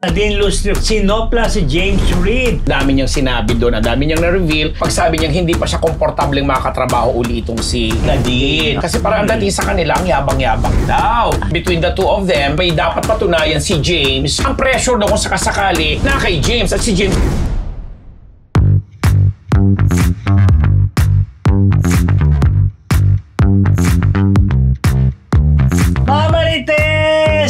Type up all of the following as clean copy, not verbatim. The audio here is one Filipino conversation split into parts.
Nadine Lustre, sinopla si James Reid. Dami niyang sinabi doon, dami niyang na-reveal. Pag sabi niyang hindi pa siya komportableng makatrabaho uli itong si Nadine. Kasi parang dating sa kanila, ang yabang-yabang daw. Between the two of them, may dapat patunayan si James. Ang pressure daw kung sakasakali na kay James at si James. Marites!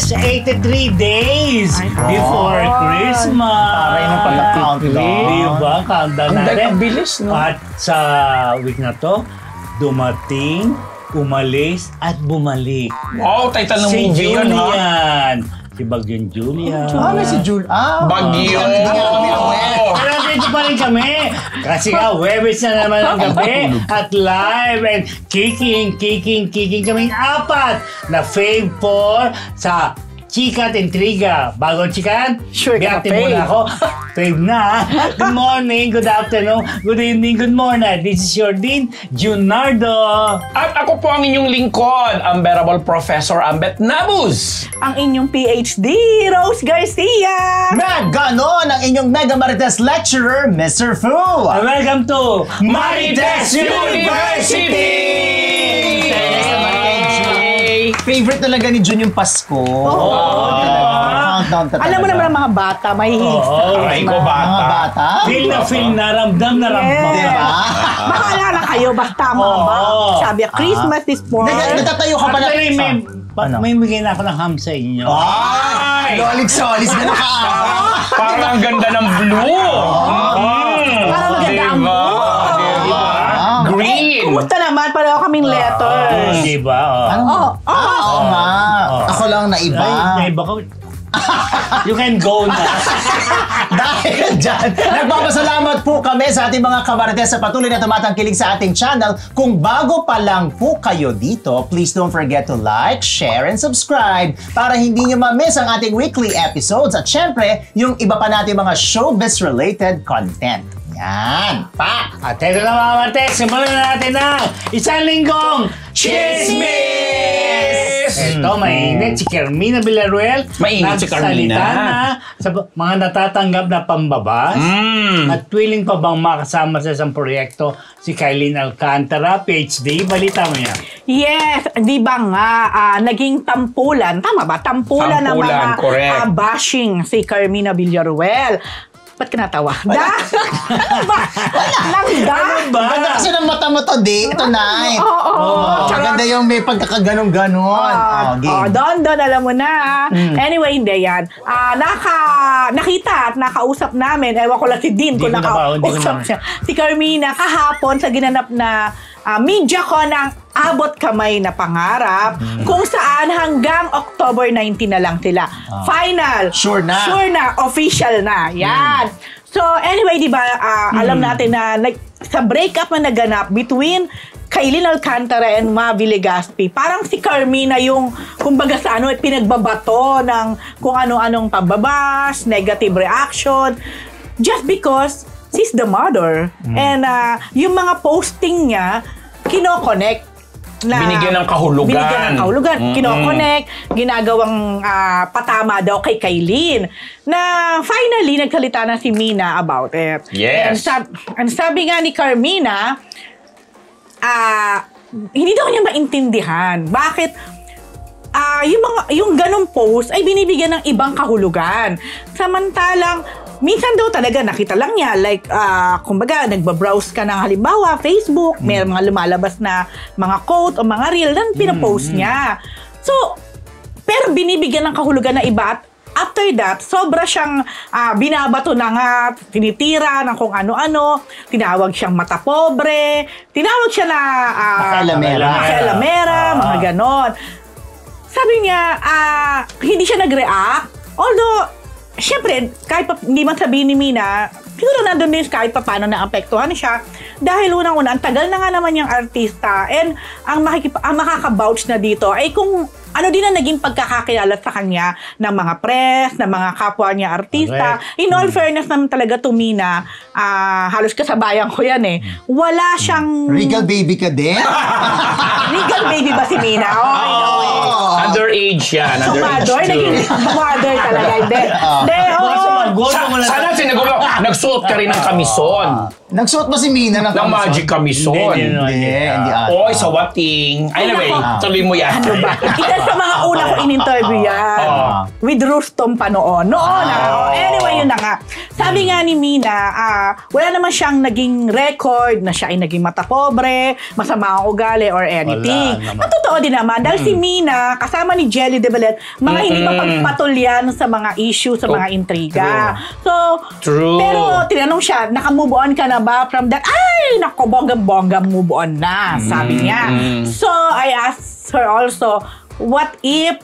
83 days before Christmas. Para yung pagka-countdown. Diba? Countdown natin. Ang bilis, no? At sa week na to, dumating, umalis, at bumalik. Wow, title ng Si movie yun, ha? Julian. Si Bagyong Julian. May si Jul. Bagyo! Pero dito pa rin kami. Kasi nga, Webes na naman ang gabi. At live and kicking kaming apat na Fave 4 sa Chika at Intriga. Bago chikan? Sure ka, Biyaktin muna ako. Fave na. Good morning, good afternoon, good evening, good morning. This is your Dean, Junardo. At ako po ang inyong lingkod, ang Unbearable Professor Ambet Nabuz. Ang inyong PhD, Rose Garcia! Ganon ang inyong Mega Marites lecturer, Mr. Fu. Welcome to Marites University! Favorite talaga ni Jun yung Pasko. Countdown talaga. Alam mo naman ang mga bata, mahihilig sa Aray ko, bata. Mga bata? Feel na ramdam na ramdam. Diba? Makaalala kayo, basta mga bata. Sabi, Christmas is for... Natatayo ka pala. Actually, may bigay na ako ng ham sa inyo. Ay! Lolig-solis na nakaawa. Parang ang ganda ng blue. Parang maganda ang mood. Diba? Green. Kumusta naman? Pareho kaming letters. Diba? Oo nga. Ako lang na iba. Ay, naiba ko. You can go na. Dahil dyan, nagpapasalamat po kami sa ating mga kamarites sa patuloy na tumatangkilig sa ating channel. Kung bago pa lang po kayo dito, please don't forget to like, share, and subscribe para hindi nyo ma-miss ang ating weekly episodes at syempre, yung iba pa natin mga showbiz-related content. Yan. At ito na mga Martes, simulan na natin ang isang linggong Chismis! Ito, mainit. Si Carmina Villaruel. Mainit si Carmina. Nagsalita na sa mga natatanggap na pambabas. At willing pa bang makasama sa isang proyekto si Kylene Alcantara, PhD? Balita mo yan. Yes, di ba nga, naging tampulan, tama ba? Tampulan ng mga correct. bashing si Carmina Villaruel. Ba't ka natawa? Ganda kasi ng mata mo to, Ding, tonight. Maganda yung may pagkakaganon-ganon. Don, alam mo na. Anyway, hindi yan. Nakita at nakausap namin, ewan ko lang si Dean kung nakausap siya. Si Carmina kahapon sa ginanap na media ko ng Abot Kamay na Pangarap, kung saan hanggang October 19 na lang sila. Final. Sure na. Sure na. Official na. Yan. So, anyway, di ba, alam natin na sa breakup na naganap between Kylene Alcantara and Mavi Legaspi, parang si Carmina yung, kumbaga sa pinagbabato ng kung ano-anong pambabas, negative reaction, just because she's the mother. And yung mga posting niya, kino-connect. Binigyan ng kahulugan. Kino-connect, ginagawang patama daw kay Kylene. Na finally, nagsalita na si Mina about it. Yes. And sabi nga ni Carmina, hindi daw niya maintindihan. Bakit yung ganong post ay binibigyan ng ibang kahulugan. Samantalang, minsan daw talaga nakita lang niya, like, kumbaga, nagbabrowse ka ng halimbawa, Facebook, may mga lumalabas na mga quote o mga reel na pinapost niya. So, pero binibigyan ng kahulugan na iba at after that, sobra siyang binabato na nga, tinitira ng kung ano-ano, tinawag siyang mata pobre, tinawag siya na pakialamera, mga ganon. Sabi niya, hindi siya nag-react, although, siyempre, kahit hindi man sabihin ni Mina, siguro nandun din kahit pa paano naapektuhan siya. Dahil unang-una, ang tagal na nga naman yung artista and ang makaka-vouch na dito ay kung ano din ang naging pagkakakilala sa kanya ng mga press, ng mga kapwa niya artista. Correct. In all fairness naman talaga to Mina, halos kasabayan ko yan eh. Wala siyang... Regal baby ka din? Legal baby ba si Mina? Underage yan. Mother, naging mother talaga. Hindi. Hindi, Sana sinagulo, nagsuot ka rin ng kamison. Nagsuot ba si Mina ng Ng magic kamison. Hindi ata. Oy, sa wating. Anyway, tuloy mo yan. Ano ba? Isa sa mga una ko in-interview yan. With Rustom pa noon. Anyway, yun na nga. Sabi nga ni Mina, wala naman siyang naging record na siya ay naging matapobre, masama ang ugali or anything. At totoo din naman. Dahil si Mina, kasama ni Jelly de Belen, mga hindi mapagpatulyan sa mga issue, sa mga intriga. So, pero tinanong siya, naka-move on ka na ba from that? Ay, nako, bonggang-bongga move on na, sabi niya. So, I asked her also, what if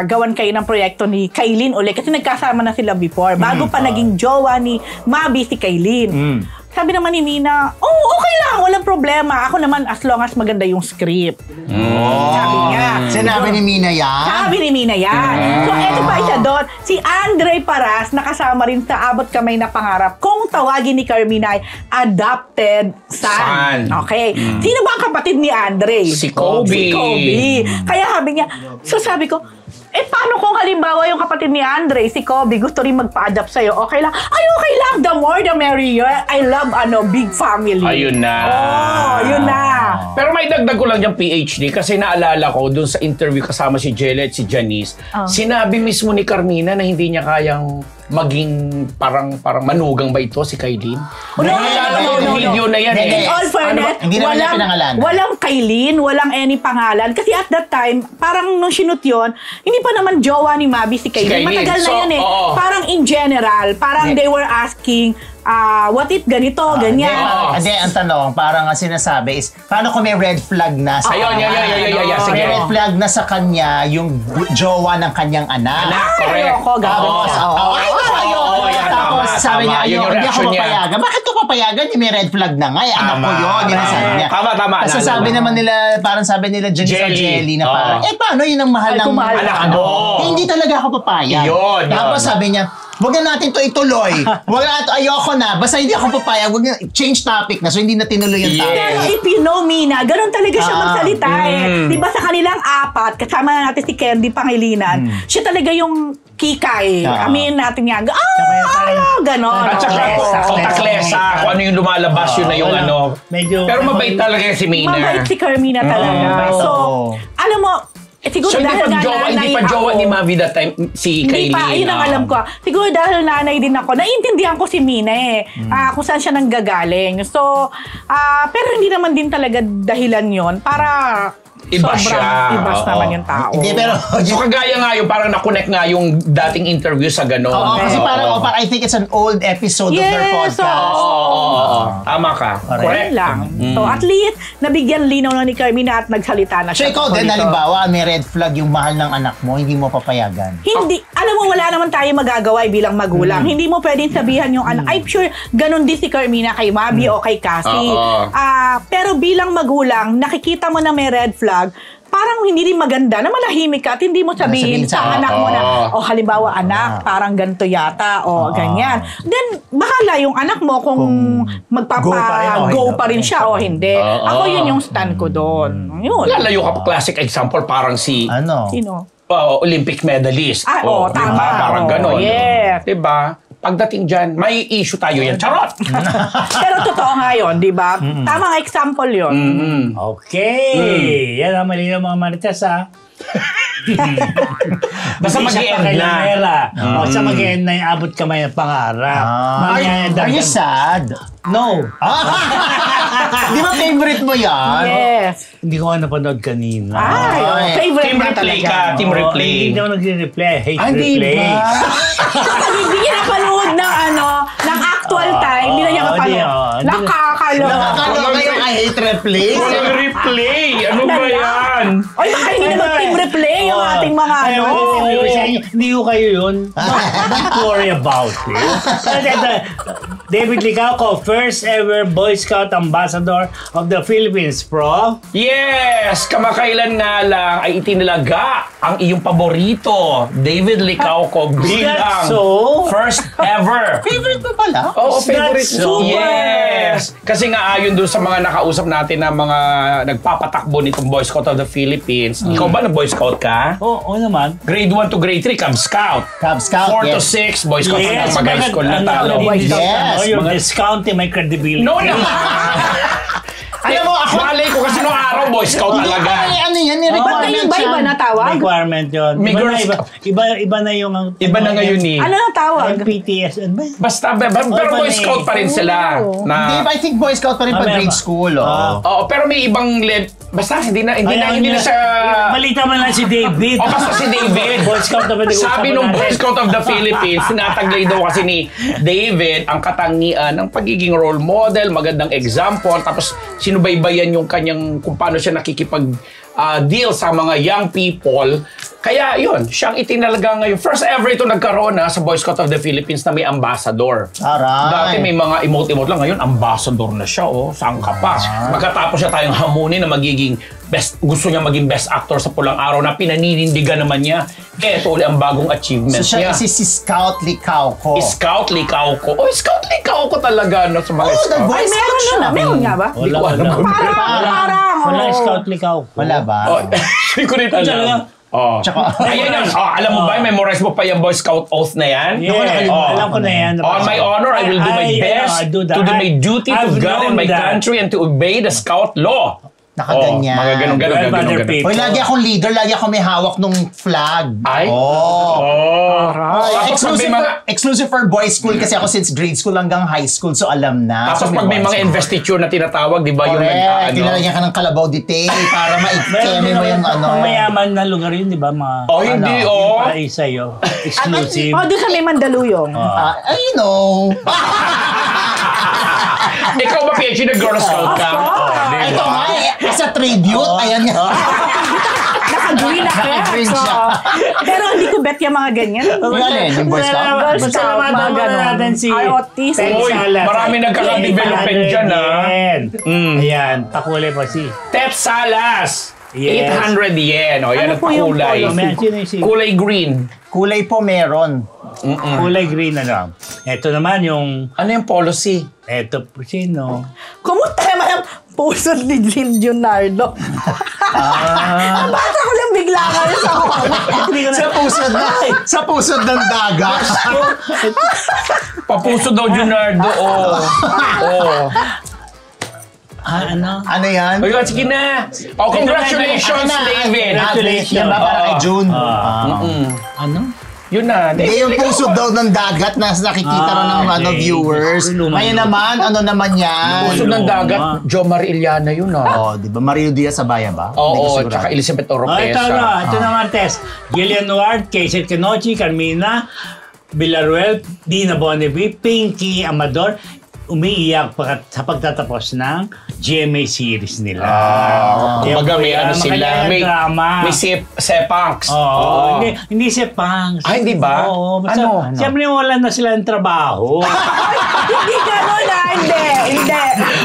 gawan kayo ng proyekto ni Kailin ulit? Kasi nagkasama na sila before. Bago pa naging jowa ni Mabi si Kailin. Sabi naman ni Mina, okay lang, walang problema. Ako naman, as long as maganda yung script. Sabi niya. Sinabi ni Mina yan? Sabi ni Mina yan. So, eto pa isa doon. Si Andre Paras, nakasama rin sa Abot Kamay na Pangarap. Kung tawagin ni Carmina ay adopted son. Okay. Sino ba ang kapatid ni Andre? Si Kobe. Si Kobe. Kaya sabi niya, so sabi ko, paano kung halimbawa yung kapatid ni Andre, si Kobe, gusto rin magpa-adapt sa'yo? Okay lang? Ay, okay lang. The more, the merrier. I love, big family. Ayun na. Yun na. Pero may dagdag ko lang yung PhD kasi naalala ko dun sa interview kasama si Jelly at si Janice, sinabi mismo ni Carmina na hindi niya kayang maging parang manugang ba ito si Kailin? Naalala ko yung video na yan eh. In all fairness, Hindi naman niya pinangalanan. walang Kailin, walang any pangalan. Kasi at that time, parang nung sinut yun, hindi pa naman jowa ni Mabi si Kailin. Matagal na yun eh. Parang in general, parang they were asking, what if ganito, ganyan. Hindi, ang tanong, parang ang sinasabi is, paano kung may red flag na sa Ayun, sige. May red flag na sa kanya yung jowa ng kanyang anak. Correct. Ayoko, gagawin siya. Tapos sabi niya, hindi ako papayagan. Bakit ko papayagan? May red flag na nga. Anak ko yun. Yung sabi niya. Tama. Kasi sabi naman nila, parang sabi nila Jelly na parang, paano yun ang mahal ng anak mo? Hindi talaga ako papayag. Tapos sabi niya, wag na natin to ituloy. Ayoko na. Basta hindi ako papayag. Wag na, change topic na. So, hindi na tinuloy yung topic. Pero if you know Mina, ganun talaga siya magsalita eh. Diba sa kanilang apat, kasama na natin si Candy Pangilinan, siya talaga yung kikay. Amin natin nga, ganon. At saka, taklesa. Kung ano yung lumalabas, yun na yung ano. Pero mabait talaga si Mina. Mabait si Carmina talaga. So, alam mo, siguro So, hindi pa jowa ni Mavi that time, si Kailin. Hindi pa, yun ang alam ko. Siguro dahil nanay din ako, naiintindihan ko si Mina eh, kung saan siya nanggagaling. So, pero hindi naman din talaga dahilan yon para Iba siya. Ibas naman yung tao. Hindi, pero... So, kagaya nga yung parang nakonect nga yung dating interview sa gano'n. Kasi parang I think it's an old episode of their podcast. Tama ka. Correct lang. So, at least, nabigyan linaw na ni Carmina at nagsalita na So, siya. ikaw din, halimbawa, may red flag yung mahal ng anak mo, hindi mo papayagan. Hindi, alam mo, wala naman tayo magagawa bilang magulang. Hindi mo pwedeng sabihan yung anak. I'm sure, ganun din si Carmina kay Mabi o kay Cassie. Pero bilang magulang, nakikita mo na may red flag, parang hindi rin maganda na malahimik ka at hindi mo sabihin sa anak mo na, halimbawa anak, parang ganito yata, ganyan. Then, bahala yung anak mo kung magpapa-go pa rin siya o hindi. Ako yun yung stand ko doon. Yun. Lalayo ka pa, classic example, parang si... Sino? Olympic medalist. Tama. Diba? Parang ganon. Yes. Diba? Pagdating dyan, may issue tayo yan. Charot! Pero totoo nga yun, di ba? Tamang example yun. Okay. Yan ang malinaw mga Marites, ha? Basta mag-i-end na. Basta mag-i-end na yung Abot Kamay ng Pangarap. Are you sad? No. Di ba favorite mo yan? Yes. Hindi ko nga napanood kanina. Favorite Team na replay talaga. ka. Team replay. Hindi ako nagre-replay. I hate Di replay. ba? Hindi niya napanood ng actual time. Hindi na niya napanood. Nakakaloka. Nakakaloka yung I hate replay. Walang replay. Ano ba yan? Oy, baka hindi naman team replay yung ating mga ano. Hindi ko kayo yun. Don't worry about it. David Licauco, first ever Boy Scout Ambassador of the Philippines, Pro. Yes! Kamakailan nga lang ay itinalaga ang iyong paborito, David Licauco, bilang so? first ever. Favorite mo pala? Oo, Is that favorite. so? Yes! Kasi nga ayon doon sa mga nakausap natin na mga nagpapatakbo nitong Boy Scout of the Philippines. Ikaw ba na Boy Scout ka? Oo naman. Grade 1 to grade 3, Cub Scout. Cub Scout, 4 to yes. 6, Boy Scout Yes, na mag-high school na talo. Yes, You're mga- discounting my credibility. No, no! Alam mo, ako- Malay ko kasi nung araw, Boy Scout talaga. Ay, ano yan? May Ba't requirement yung iba yan. na tawag? Requirement yun. May Iba, Girl na, Scout. iba na yung... Iba na ngayon eh. Ano na tawag? MPTS. Ano ba? Basta, pero Boy Scout pa rin sila. Hindi, Na, I think Boy Scout pa rin pag Ah, grade meron. school. Oh. Oo, pero may ibang basta hindi na siya. Balita man lang si David. O basta si David. Boy Scout na pinag-uusapan Sabi nung natin. Boy Scout of the Philippines, tinataglay daw kasi ni David ang katangian ng pagiging role model, magandang example, tapos sinubaybayan yung kanyang kung paano siya nakikipag deal sa mga young people. Kaya yun, siyang itinalaga ngayon. First ever ito nagkaroon sa Boy Scout of the Philippines na may ambassador. Aray. Dati may mga emote-emote lang. Ngayon, ambassador na siya. Saan ka pa? Magkatapos siya tayong hamunin na magiging gusto niya maging best actor sa Pulang Araw na pinaninindigan naman niya. Ito ulit ang bagong achievement So siya niya. si Scout Licauco. Scout Licauco. Scout Licauco talaga sa mga Oh, the Scout. Boy Ay, Scout meron siya. na. Meron nga ba? Hindi ko alam kung Parang. Walang oo. Scout Licauco. Wala ba? Hindi ko rin Talaga? alam. Oh. Tsaka- Ayan yan. Alam mo ba, memorize mo pa yung Boy Scout oath na yan? Yeah, Oh. alam ko na yan. On my honor, I will do my best I do that. to do my duty to I've God and known my that. country and to obey the Scout law. Nakaganyan. Mga ganun. People. Hoy, lagi akong leader, lagi ako may hawak nung flag. Ay? Oh. Tapos pag may mga... Exclusive for boys school kasi ako since grade school hanggang high school, so alam na. Tapos So, pag may boys mga school. investiture na tinatawag, di ba? Yung Correct. ano? Tinalagyan ka ng kalabaw detail para ma-ikeme mo yung ano. Ang mayaman na lugar yun, di ba? Mga, Oh, hindi, oh. Para sa'yo. Exclusive. Oh, doon sa may Mandaluyong. I know. Ikaw ba, PhD, na Girl Scout ka? Ito nga, as a tribute, ayan nga. Naka-green na kaya. Naka-green siya. Pero hindi ko bet yung mga ganyan. Alin, yung Boy Scout? Girl Scout, Pasalamatan mga muna ganon. natin si Ay, autism. Ted Uy, Salas. marami nagkaka-development dyan, Ayan. Ayan, pakulay pa si. Tet Salas. Yes. 800 yen. O, yan Ano ang po yung kulay. policy? Sino yung si? Kulay green. Kulay po meron. Kulay green na lang. Ito naman yung, Ano yung policy? ito po sino? Kumusta naman ang puso ni Jill Leonardo? Basta ko lang bigla ngayon sa Sa pusod ng dagat. Papuso daw, Junardo. Ano? Ano yan? Ayun, sige na. Oh, congratulations, David. Congratulations. Yan ba para kay June? Ano? Yun na. Eh, yung puso daw ng dagat na nakikita rin ng okay. viewers. Luma- Ngayon naman, ano naman yan? Puso ng dagat, Jo Marie Iliana yun Oh, di ba? Mario Diaz Sabaya ba? Hindi ko Oo, sigurado. tsaka Elizabeth Ito Oropesa. na. Ito naman, Tess. Gillian Ward, Casey Kenochi, Carmina, Villaruel, Dina Bonnevie, Pinky Amador, umiiyak sa pagtatapos ng GMA series nila. Kumbaga may ano sila, may drama. sepangs. Oo. Hindi si Pangs. Ay, hindi ba? Oo. Basta, Ano? siyempre wala na sila ng trabaho. Hindi gano'n na. Hindi.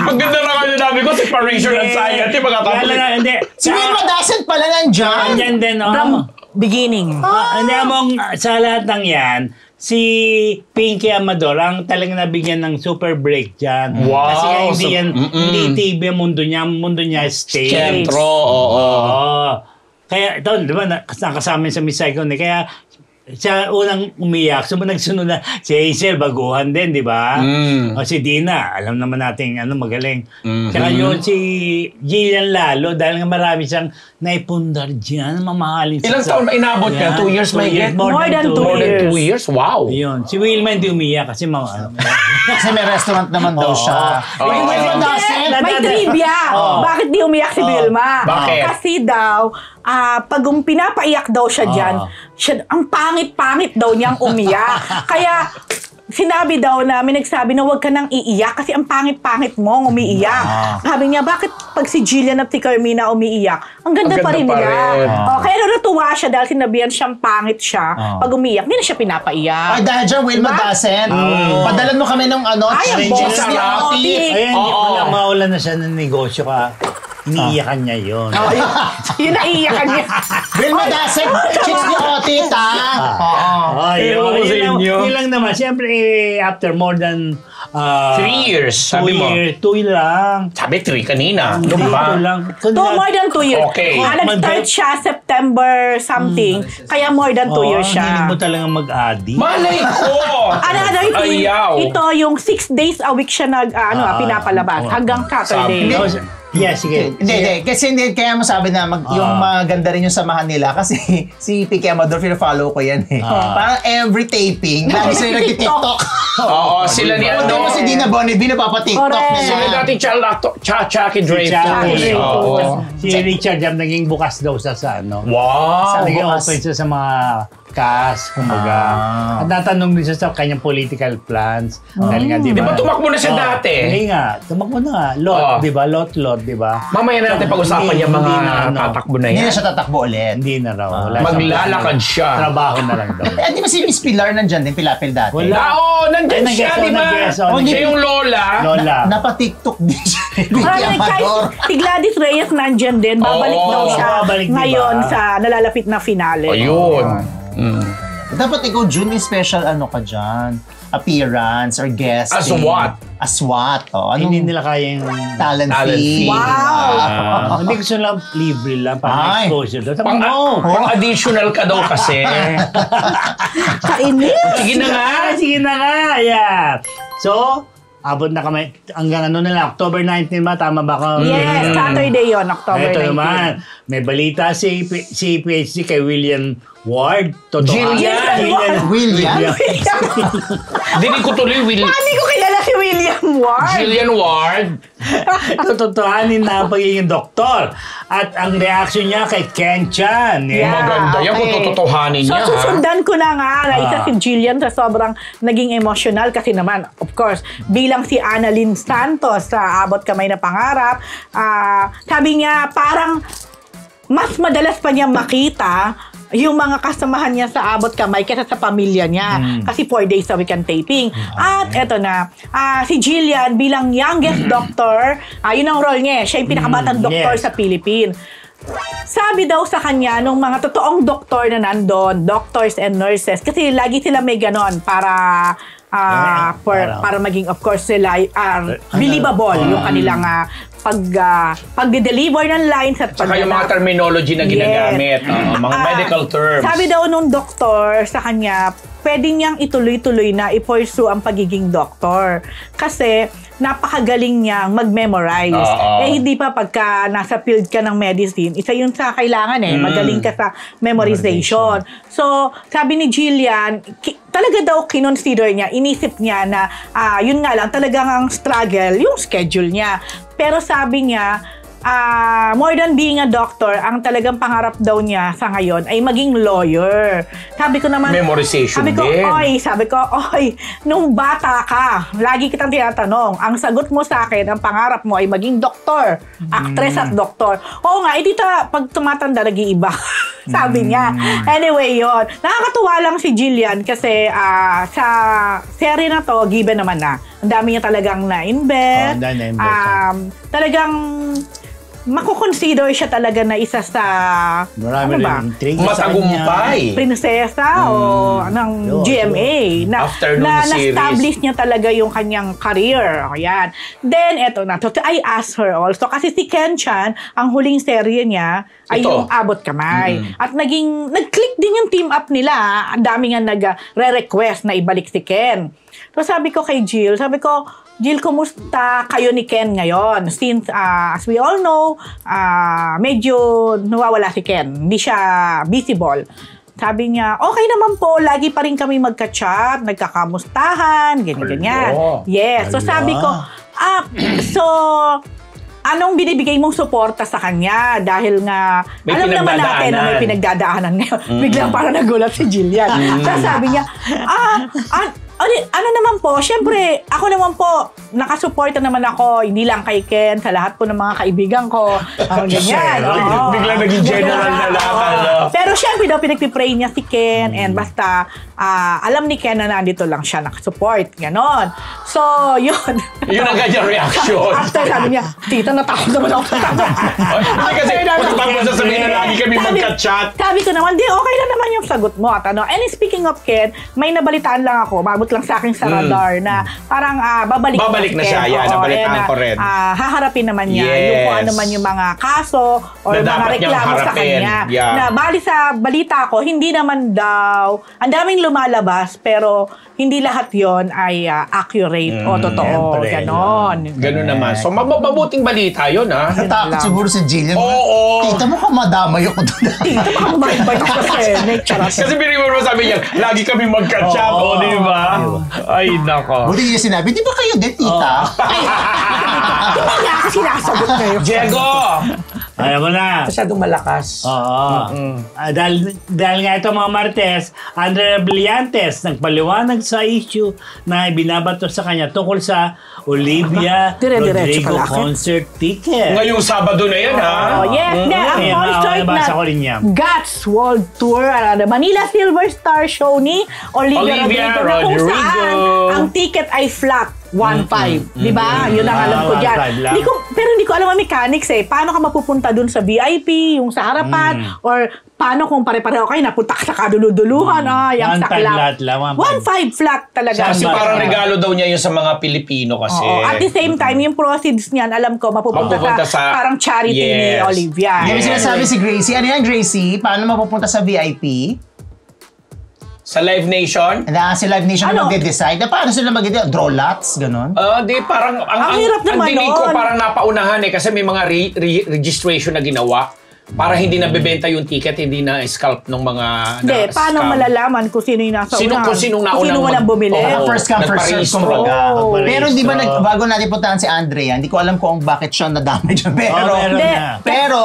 Ang ganda na nga namin ko, separation anxiety, pagkatapos. Kaya lang, hindi. Si Wilma Dasent pala nandyan. Andyan din, From beginning. Hindi among sa lahat ng yan, si Pinky Amador ang talagang nabigyan ng super break dyan. Wow. Kasi nga hindi So, yan, hindi TV ang mundo niya stage. Sentro, oo. Oo. Kaya ito, di ba, nakasama sa Miss Saigon eh. Kaya siya unang umiyak. So, nagsunod na si Hazel, baguhan din, di ba? O si Dina, alam naman natin magaling. Tsaka yun si Jillian Lalo, dahil nga marami siyang naipundar dyan, mamahalin Ilang taon ba inabot niya? 2 years may get? More than 2 More than 2 years. years? Wow. Yun. Si Wilma hindi umiyak kasi Kasi may restaurant naman daw siya. Oo. Wilma Dasent. May trivia. Bakit di umiyak si Vilma? Bakit? Kasi daw, pag pinapaiyak daw siya dyan, ang pangit-pangit daw niyang umiyak. Kaya, sinabi daw na may nagsabi na huwag ka nang iiyak kasi ang pangit-pangit mo umiiyak. Sabi niya, bakit pag si Jillian at si Carmina umiiyak, ang ganda pa rin nila. Kaya natutuwa siya dahil sinabihan siyang pangit siya. Pag umiiyak, hindi na siya pinapaiyak. Ay, dahil dyan, Wilma Dasen. Padalan mo kami ng Ay, ang boss ni niya, Oti. Oti. Ayan, wala mawala na siya ng negosyo ka. Iniiyakan niya yun. Yun naiiyakan niya. Wilma Dasen, chicks ni Oti, ta. Yun lang naman. Siyempre, after more than 3 years, sabi mo. 2 lang. Sabi 3 kanina. Ano 2 ba? lang. More than 2 years. Okay. Nag-start siya September something, kaya more than 2 years siya. Hindi mo talagang mag-adi. Malay ko! Ito yung 6 days a week siya pinapalabas hanggang Saturday. Yeah, sige. Hindi. Kasi hindi, kaya mo sabi na yung maganda rin yung samahan nila kasi si Pique Amador, follow ko yan eh. Parang every taping, lagi sila nag-tiktok. Oo, sila ni Hindi mo si Dina Bonneville napapatiktok Correct. Sila nila. dati Chucky Dreyfus. Si Richard Jam naging bukas daw sa ano. Wow! Naging bukas. open siya sa mga cast, kumbaga. At natanong din siya sa kanyang political plans. Dahil nga, di Di ba? ba tumakbo na siya dati? Hindi nga. Tumakbo na nga. Lot, di ba? Lot, di ba? Mamaya na natin pag-usapan yung mga Hindi na, tatakbo na Hindi yan. na siya tatakbo ulit. Hindi na raw. Wala Maglalakad siya. Trabaho na lang daw. Eh, di ba si Miss Pilar nandyan din, Pilapil dati? Wala. Oo, nandyan Ay, siya, nag-guess, di ba? nag-guess, Siya yung lola. Lola. Napatiktok din siya. Pique Parang Amador. si Gladys Reyes nandyan din. Babalik Oo. daw siya Babalik, diba? ngayon sa nalalapit na finale. Ayun. Dapat ikaw, June, may special ano ka dyan? Appearance or guest. As what? As what? Oh, anong Hindi nila kaya yung... talent Talent fee? fee. Wow! Hindi gusto lang libre lang para Ay. exposure daw. Sabi mo, Pang-additional ka daw kasi. Kainit! Sige na nga. Sige na nga. Yeah. So, abot na kami. Hanggang ano na lang, October 19 ba? Tama ba ako? Yes, Saturday yon, October 19. Ito naman, may balita si PhD kay William Ward. Totoo. Jillian. William? Dinig ko tuloy, Hindi ko kilala si William Ward. Jillian Ward. Totohanin na ang pagiging doktor. At ang reaction niya kay Ken Chan. Yeah. Maganda yan kung Okay. tututuhanin So, niya. ha? susundan ko na nga na isa si Jillian sa sobrang naging emotional kasi naman, of course, bilang si Annalyn Santos sa Abot Kamay na Pangarap, sabi niya parang mas madalas pa niya makita yung mga kasamahan niya sa Abot Kamay kaysa sa pamilya niya. Kasi 4 days a week ang taping. At eto na, si Jillian bilang youngest doctor, yun ang role niya. Siya yung pinakabatang doktor yes. sa Philippines. Sabi daw sa kanya nung mga totoong doktor na nandun, doctors and nurses, kasi lagi sila may ganon para para maging of course sila believable yung kanilang pag-deliver ng lines at Saka yung mga terminology na ginagamit. Mga medical terms. Sabi daw nung doktor sa kanya, pwede niyang ituloy-tuloy na i-pursue ang pagiging doktor. Kasi napakagaling niyang mag-memorize. Hindi pa pagka nasa field ka ng medicine, isa yun sa kailangan magaling ka sa memorization. So, sabi ni Jillian, talaga daw kinonsider niya, inisip niya na yun nga lang, talagang ang struggle, yung schedule niya. Pero sabi niya, more than being a doctor, ang talagang pangarap daw niya sa ngayon ay maging lawyer. Sabi ko naman, Memorization din. Sabi ko, nung bata ka, lagi kitang tinatanong, ang sagot mo sa akin, ang pangarap mo ay maging doktor, actress at doktor. Oo nga, pag tumatanda, nag-iiba. Sabi niya. Anyway, yon. Nakakatuwa lang si Jillian kasi sa serye na to, given naman na. Ang dami niya talagang na-invest. Talagang makukonsider siya talaga na isa sa Marami rin intrigue sa matagumpay. prinsesa o ng GMA na Afternoon series. na-establish niya talaga yung kanyang career. Ayan. Then, eto na. I asked her also, kasi si Ken Chan, ang huling serye niya ay yung Abot Kamay. At nag-click din yung team up nila. Ang dami nga nag-re-request na ibalik si Ken. So, sabi ko kay Jill, Jill, kumusta kayo ni Ken ngayon? Since, as we all know, medyo nawawala si Ken. Hindi siya visible. Sabi niya, okay naman po, lagi pa rin kami magka-chat, nagkakamustahan, ganyan-ganyan. Yes. So sabi ko, anong binibigay mong suporta sa kanya? Dahil nga, May alam naman natin na may pinagdadaanan ngayon. Biglang parang nagulat si Jillian. So sabi niya, ano naman po, syempre, ako naman po, nakasuporta naman ako, hindi lang kay Ken, sa lahat po ng mga kaibigan ko. Ganyan. Oo. Biglang naging general na lang. Ano? Pero syempre daw, pinagpipray niya si Ken, and basta, alam ni Ken na nandito lang siya, nakasupport. Ganon. So, yun. Yun ang kanyang reaction. After, sabi niya, tita, natakot naman ako. Hindi kasi, pagkatapos sasabihin na lagi kami magka-chat. Sabi ko naman, di, okay lang naman yung sagot mo. At ano. And speaking of Ken, may nabalitaan lang ako, mabot lang sa akin sa radar na parang babalik na siya. Yan, nabalitaan ko rin. Haharapin naman niya yung kung ano man yung mga kaso or na mga reklamo sa kanya. Yeah. Na bali sa balita ko, hindi naman daw, ang daming lumalabas, pero hindi lahat yon ay accurate o totoo. Siyempre, Ganon. Ganun naman. So, mabuting balita yun, ha? Natakot siguro si Jillian. Oo. Tita mo ka madamay ako doon. Tita, baka kumain ako sa Senate. Charot. Kasi binigyan mo sabi niya, lagi kami magka-chat, Oo. di ba? Ay, nako. Buti niya sinabi, di ba kayo din, tita? Hindi niya ako sinasagot ngayon. Diego! Alam mo na. Masyadong malakas. Oo. Dahil nga ito mga Martes, Andrea Brillantes nagpaliwanag sa issue na ibinabato sa kanya tungkol sa Olivia Dire-diretso Rodrigo pala. concert ticket. Ngayong Sabado na yan, ha? Oh, yes. Ang concert nabasa ko rin na yan. Guts World Tour, Manila Silver Star Show ni Olivia Rodrigo, na kung saan ang ticket ay flat. 1.5. Di ba? Yun ang alam ko dyan. 1.5 lang. Pero hindi ko alam ang mechanics eh. Paano ka mapupunta dun sa VIP, yung sa harapan, or paano kung pare-pareho kayo, napunta ka sa kaduluduluhan, yung 1.5 saklap. flat lang, 1.5 flat talaga. Kasi Saan ba? parang regalo daw niya yun sa mga Pilipino kasi. Oo. At the same time, yung proceeds niyan, alam ko, mapupunta Mapupunta sa sa- parang charity ni Yes. Olivia. Yan yung sinasabi si Gracie. Ano yan, Gracie? Paano mapupunta sa VIP? Sa Live Nation? Na si Live Nation Ano? na mag-decide. Paano sila mag-decide? Draw lots? Ganon? Di parang Ang hirap naman dinig ko nun. parang napaunahan kasi may mga registration na ginawa para hindi nabebenta yung ticket, hindi na scalp ng mga Hindi, paano scam. malalaman kung sino yung nasa unahan? Kung sinong naunang Kung sino walang bumili? Oo. First come, first serve, Nagparehistro. kumbaga. Oo. Pero di ba, bago natin puntahan si Andrea, hindi ko alam kung bakit siya nadamay dyan. Pero, meron Hindi. na. pero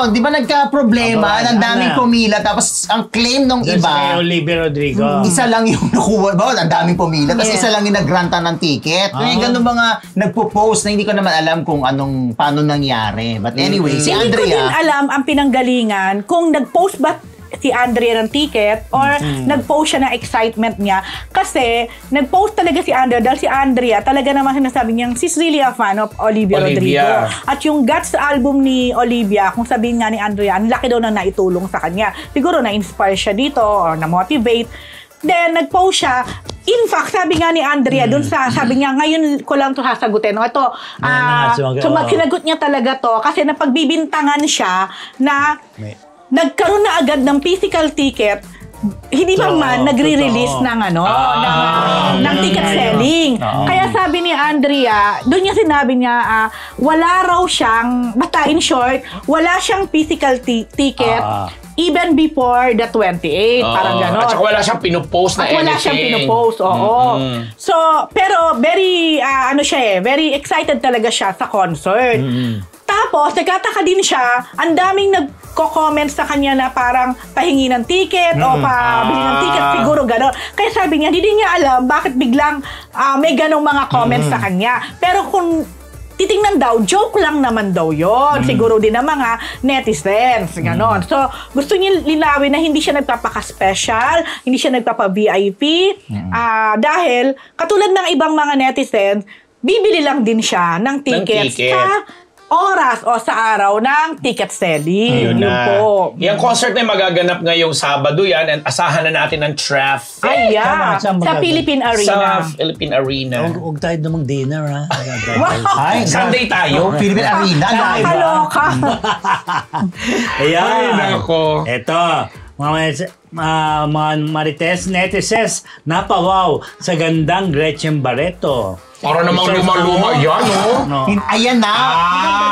di ba nagka-problema, ang daming pumila, tapos ang claim ng Doon sa kay iba, Olivia Rodrigo. isa lang yung nakuha. Ba, ang daming pumila, tapos Yeah. isa lang yung nagranta ng ticket. May ganun mga nagpo-post na hindi ko naman alam kung paano nangyari. But anyway, si Hindi ko din Andrea, alam ang pinanggalingan kung nag-post ba si Andrea ng ticket or nag-post siya ng excitement niya. Kasi nag-post talaga si Andrea dahil si Andrea talaga naman sinasabi niyang she's really a fan of Olivia Rodrigo. At yung Guts album ni Olivia, kung sabihin nga ni Andrea, ang laki daw na naitulong sa kanya. Siguro na-inspire siya dito or na-motivate. Then, nag-post siya. In fact, sabi nga ni Andrea, dun sa, sabi niya, ngayon ko lang ito sasagutin. O ito, sinagot niya talaga to kasi napagbibintangan siya na nagkaroon na agad ng physical ticket, hindi man nagre-release ng ng ticket selling. Kaya sabi ni Andrea, doon niya sinabi niya, wala raw siyang, basta in short, wala siyang physical ticket even before the 28. Parang gano'n. At saka wala siyang pinupost na At wala siyang pinupost, oo. So, pero very, very excited talaga siya sa concert. Tapos, nagkataka din siya, ang daming nagko-comment sa kanya na parang pahingi ng ticket o pabili ng ticket, siguro gano'n. Kaya sabi niya, hindi niya alam bakit biglang may ganong mga comments sa kanya. Pero kung titingnan daw, joke lang naman daw yon. Siguro din ng mga netizens, gano'n. So, gusto niya linawin na hindi siya nagpapaka-special, hindi siya nagpapa-VIP, dahil katulad ng ibang mga netizens, bibili lang din siya ng tickets sa oras o sa araw ng ticket selling. Yun po. Yung concert na yung magaganap ngayong Sabado yan, and asahan na natin ng traffic. Ay, yeah. Saan Sa Philippine Arena. Sa Philippine Arena. Huwag tayo namang dinner, ha? Ay, Sunday tayo. Philippine Arena. Nakakaloka. Ayan. Ay, nako. Ito, mga Marites netizens, napawaw sa gandang Gretchen Barreto. Para namang luma-luma yan, No. Ayan na.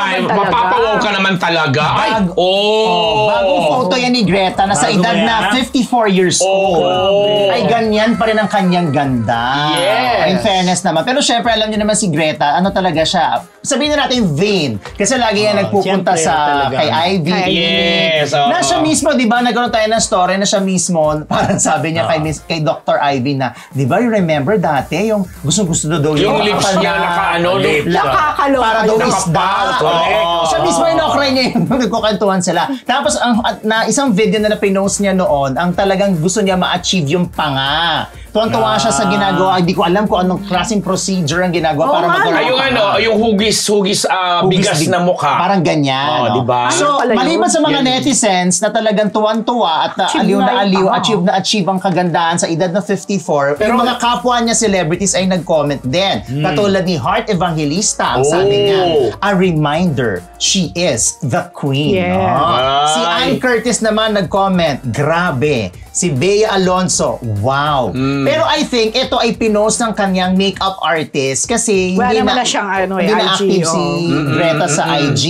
Ay, mapapawaw ka naman talaga. Ay, Bagong photo yan ni Greta na sa Bago edad yan, na 54 years old. Ay, ganyan pa rin ang kanyang ganda. Yes. In fairness naman. Pero syempre, alam niyo naman si Greta, ano talaga siya? Sabihin na natin vain. Kasi lagi yan nagpupunta syempre, sa talaga. kay Ivy. Yes, Na siya mismo, di ba, nagkaroon tayo ng story na siya mismo, parang sabi niya kay Dr. Ivy na, di ba, you remember dati, yung gusto daw Yung lips niya Nakakaloka. para daw isda. Correct. Siya mismo inokray niya yung nagkukantuhan sila. Tapos, na isang video na pinost niya noon, ang talagang gusto niya ma-achieve yung panga. Tuwan-tuwa siya sa ginagawa. Hindi ko alam kung anong klaseng procedure ang ginagawa para magkaroon. Yung hugis bigas na mukha. Parang ganyan. Diba? So, maliban sa mga netizens na talagang tuwan-tuwa at aliw na aliw, achieve ang kagandahan sa edad na 54, pero yung mga kapwa niya celebrities ay nag-comment din. Katulad ni Heart Evangelista, ang sabi niya, a reminder, she is the queen. Yeah. Si Ann Curtis naman nag-comment, grabe. Si Bea Alonso, wow. Pero I think ito ay pinost ng kanyang makeup artist kasi Wala naman na siyang hindi na IG, active si Greta sa IG.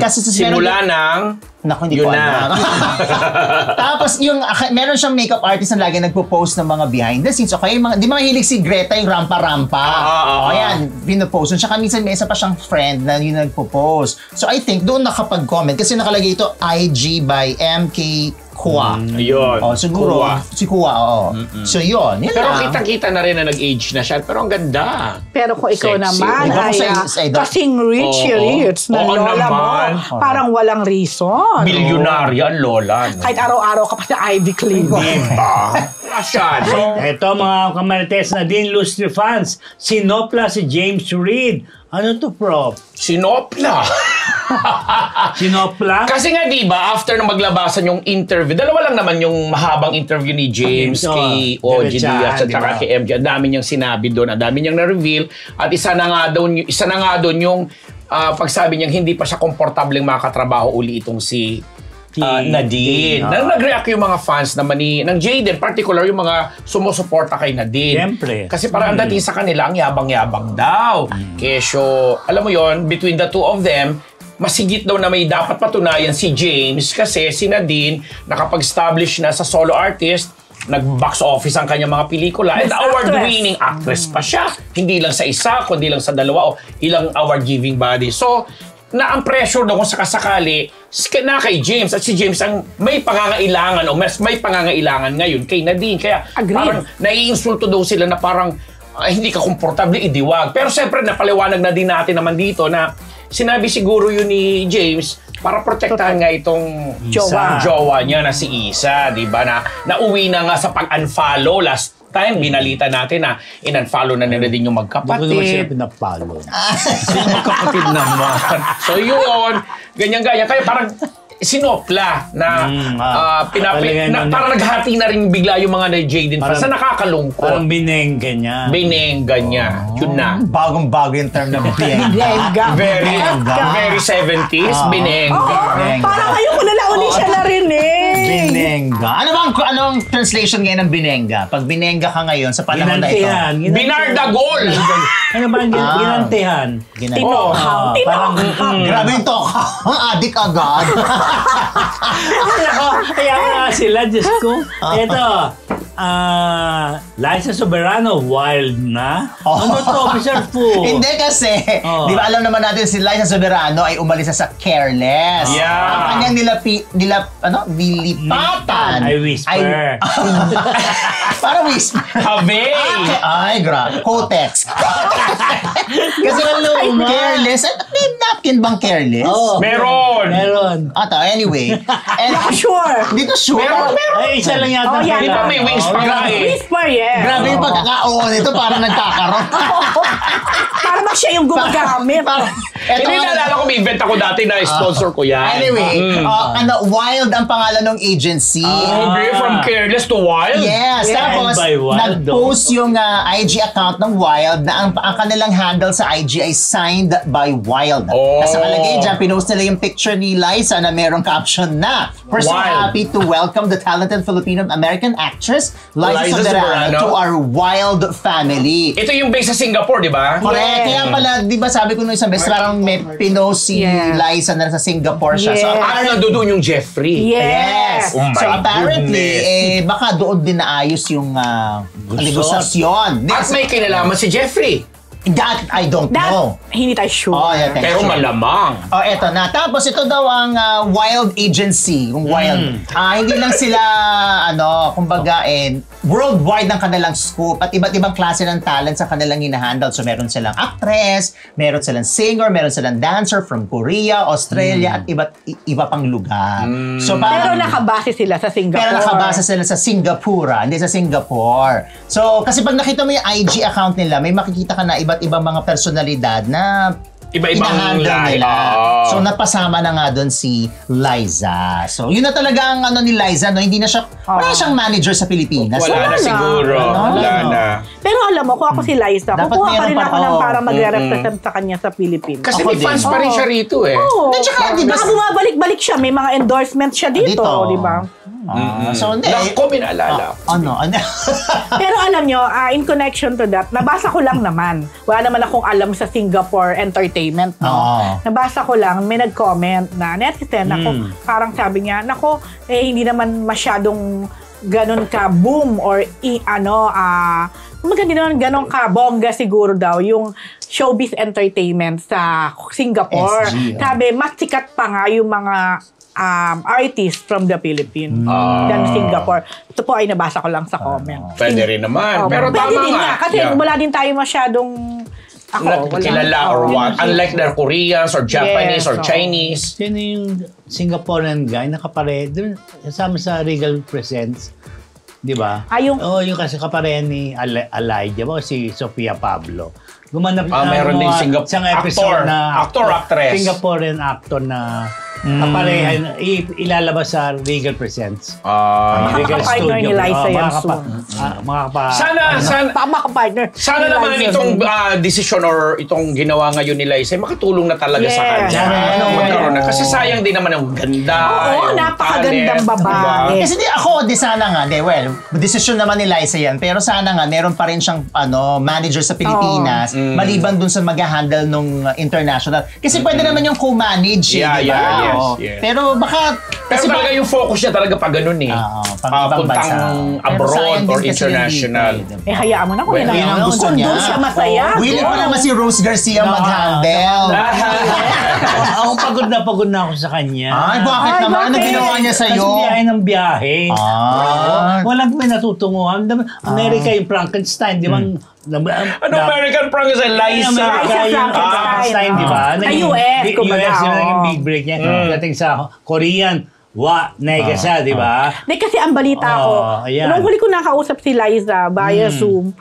Kasi simula ng naku, hindi ko alam. Tapos meron siyang makeup artist na lagi nagpo-post ng mga behind the scenes. Okay, di mahilig si Greta yung rampa-rampa. Ayan, pinopost. Tsaka minsan may isa pa siyang friend na yung nagpo-post. So I think doon nakapag-comment kasi nakalagay ito IG by MK Kua. Yun. Siguro. Si Kua, So yun. Pero kitang-kita na rin na nag-age na siya. Pero ang ganda. Pero kung ikaw Sexy. naman ay kasing rich na lola naman. mo, parang walang reason. Milyonarya ang lola. No? Kahit araw-araw ka pa sa Ivy Clinton. Diba? Masyado. Ito mga kamarites na din Lustre fans, sinopla si James Reid. Ano to, Prof? Sinopla. Sinopla? Kasi nga diba, after na maglabasan yung interview, dalawa lang naman yung mahabang interview ni James kay OG Diaz at saka kay MJ. Ang dami niyang sinabi doon, ang dami niyang na-reveal. At isa na nga doon yung pagsabi niyang hindi pa siya komportableng makatrabaho uli itong si Nadine. Nag-react yung mga fans naman ng Jaden, particular yung mga sumusuporta kay Nadine. Siyempre. Kasi parang dating sa kanila, ang yabang-yabang daw. Kesyo, alam mo yon, between the two of them, masigit daw na may dapat patunayan si James kasi si Nadine nakapag-establish na sa solo artist, nag-box office ang kanyang mga pelikula, and award-winning actress pa siya. Hindi lang sa isa, kundi lang sa dalawa o ilang award-giving body. So, na ang pressure daw kung sakasakali na kay James at si James ang may pangangailangan o mas may pangangailangan ngayon kay Nadine. Kaya parang naiinsulto daw sila na parang hindi ka komportable, idiwag. Pero siyempre napaliwanag na din natin naman dito na sinabi siguro yun ni James para protektahan nga itong jowa niya na si Isa, di ba? Na nauwi na nga sa pag-unfollow last time, binalita natin na in-unfollow na nila din yung magkapatid. Hindi ko naman sila pinapalo. Sino magkapatid naman? So yun, ganyan-ganyan. Kaya parang sinopla na parang naghati na rin bigla yung mga na Jaden fans na nakakalungkot. Parang binengga niya. Binengga niya. Yun na. Bagong-bago yung term na binengga. Very 70s. Binengga. Parang ngayon ko nalauli siya na rin Binengga. Anong translation ngayon ng binengga? Pag binengga ka ngayon sa panahon na ito. Binardagol. Ano ba ang ginantihan? Tinokhaw. Grabe yung tokhaw. Ang adik agad. Kaya nga sila, Diyos ko. Ito, Liza Soberano, wild na. Ano to, Officer Fu? Hindi kasi, di ba alam naman natin si Liza Soberano ay umalis na sa Careless. Ang kanyang nilipatan. I whisper. Parang whisper. Habe! Ay, grabe. Kotex. Kasi Careless. May napkin bang Careless? Meron. Anyway. Sure. Hindi ko sure. Meron. Ay, isa lang yata. Di ba may wings pa nga eh? Whisper, yeah. Grabe yung pagkakaoo nito, parang nagkakaroon. Para ba siya yung gumagamit? Hindi naalala ko, may event ako dati na sponsor ko yan. Anyway, Wild ang pangalan ng agency. From Careless to Wild? Yes. Tapos, nag-post yung IG account ng Wild na ang kanilang handle sa IG ay signed by Wild. Kasi nakalagay dyan, pinost nila yung picture ni Liza na merong caption na, "We're so happy to welcome the talented Filipino-American actress Liza Soberano to our Wild family." Ito yung base sa Singapore, di ba? Correct. Kaya pala, di ba sabi ko nung isang beses, parang may pinost si Liza na sa Singapore siya. So, nandoon yung Jeffrey. Yes. Oh So apparently, baka doon din naayos yung negosasyon. At may kinalaman si Jeffrey. That I don't know. Hindi tayo sure. Oh, yeah, thank Pero you. malamang. Oh, eto na. Tapos ito daw ang Wild Agency. Yung Wild. Hindi lang sila, kumbaga, worldwide ng kanilang scoop at iba't ibang klase ng talent sa kanilang hinahandle. So, meron silang actress, meron silang singer, meron silang dancer from Korea, Australia, at iba pang lugar. So, Pero parang, nakabase sila sa Singapore. pero nakabasa sila sa Singapore, hindi sa Singapore. So, kasi pag nakita mo yung IG account nila, may makikita ka na iba't ibang mga personalidad na Iba-ibang hinahandle lahi. nila. Ah. So, napasama na nga doon si Liza. So, yun na talaga ang ni Liza, no? Hindi na siya, wala siyang manager sa Pilipinas. Wala na siguro. Wala na. Pero alam mo, kung ako si Liza, Dapat kukuha pa meron rin pa- ako ng oo. para magre-represent sa kanya sa Pilipinas. Kasi Ako may din. fans pa rin siya rito eh. Oo. At saka, di ba, Baka bumabalik-balik siya, may mga endorsements siya dito, Dito. di ba? So, hindi. Naku, minaalala. Ano? Pero alam nyo, in connection to that, nabasa ko lang naman. Wala naman akong alam sa Singapore entertainment, no? Oo. Nabasa ko lang, may nag-comment na netizen, ako, parang sabi niya, nako, hindi naman masyadong ganun ka boom or hindi naman ganun ka bongga siguro daw yung showbiz entertainment sa Singapore. SG, Sabi, mas sikat pa nga yung mga artists from the Philippines than Singapore. Ito po ay nabasa ko lang sa comment. Pwede rin naman. Oh, Pero pwede tama din nga. Kasi wala din tayo masyadong Kilala or what. Unlike the Koreans or Japanese Yes, or oo. Chinese. Sino yung Singaporean guy nakapare doon kasama sa Regal Presents? Di ba? Yung yung kasi kaparehan ni Elijah ba o si Sofia Pablo. Gumanap Meron din isang episode actor, actress. Singaporean actor na kaparehan ilalabas sa Regal Presents. Makakapartner ni Liza yan soon. Sana naman itong decision or itong ginawa ngayon ni Liza makatulong na talaga sa Yes. kanya. Yes. Magkaroon na. Kasi sayang din naman yung ganda. Oo, yung napakagandang talent, babae. diba? Kasi sana nga, decision naman ni Liza yan, pero sana nga, meron pa rin siyang manager sa Pilipinas, maliban dun sa mag-handle nung international. Kasi pwede naman yung co-manage, Yeah, di ba? yeah, yes, Oo. yes. Pero baka... Pero talaga yung focus niya talaga pa ganun eh. pang ibang bansa. Puntang Pero abroad sayang din or kasi international. hindi, diba? Hayaan mo na kung Yun ang gusto kung niya. doon siya masaya. Willing pa naman si Rose Garcia mag-handle. Ako pagod na ako sa kanya. Ay, bakit Ay, naman? Ano bakit? ginawa niya Kasi sa'yo? biyahe ng biyahe. Walang may natutunguhan. Amerika yung Frankenstein, di ba? Ano American Prank is a Liza? Amerika yung Frankenstein, Frankenstein, di ba? Sa US, kumbaga, US yung naging oo. big break niya. Dating sa Korean, nega siya, di ba? Hindi, kasi ang balita ko, ayan. nung huli ko nakausap si Liza via Zoom,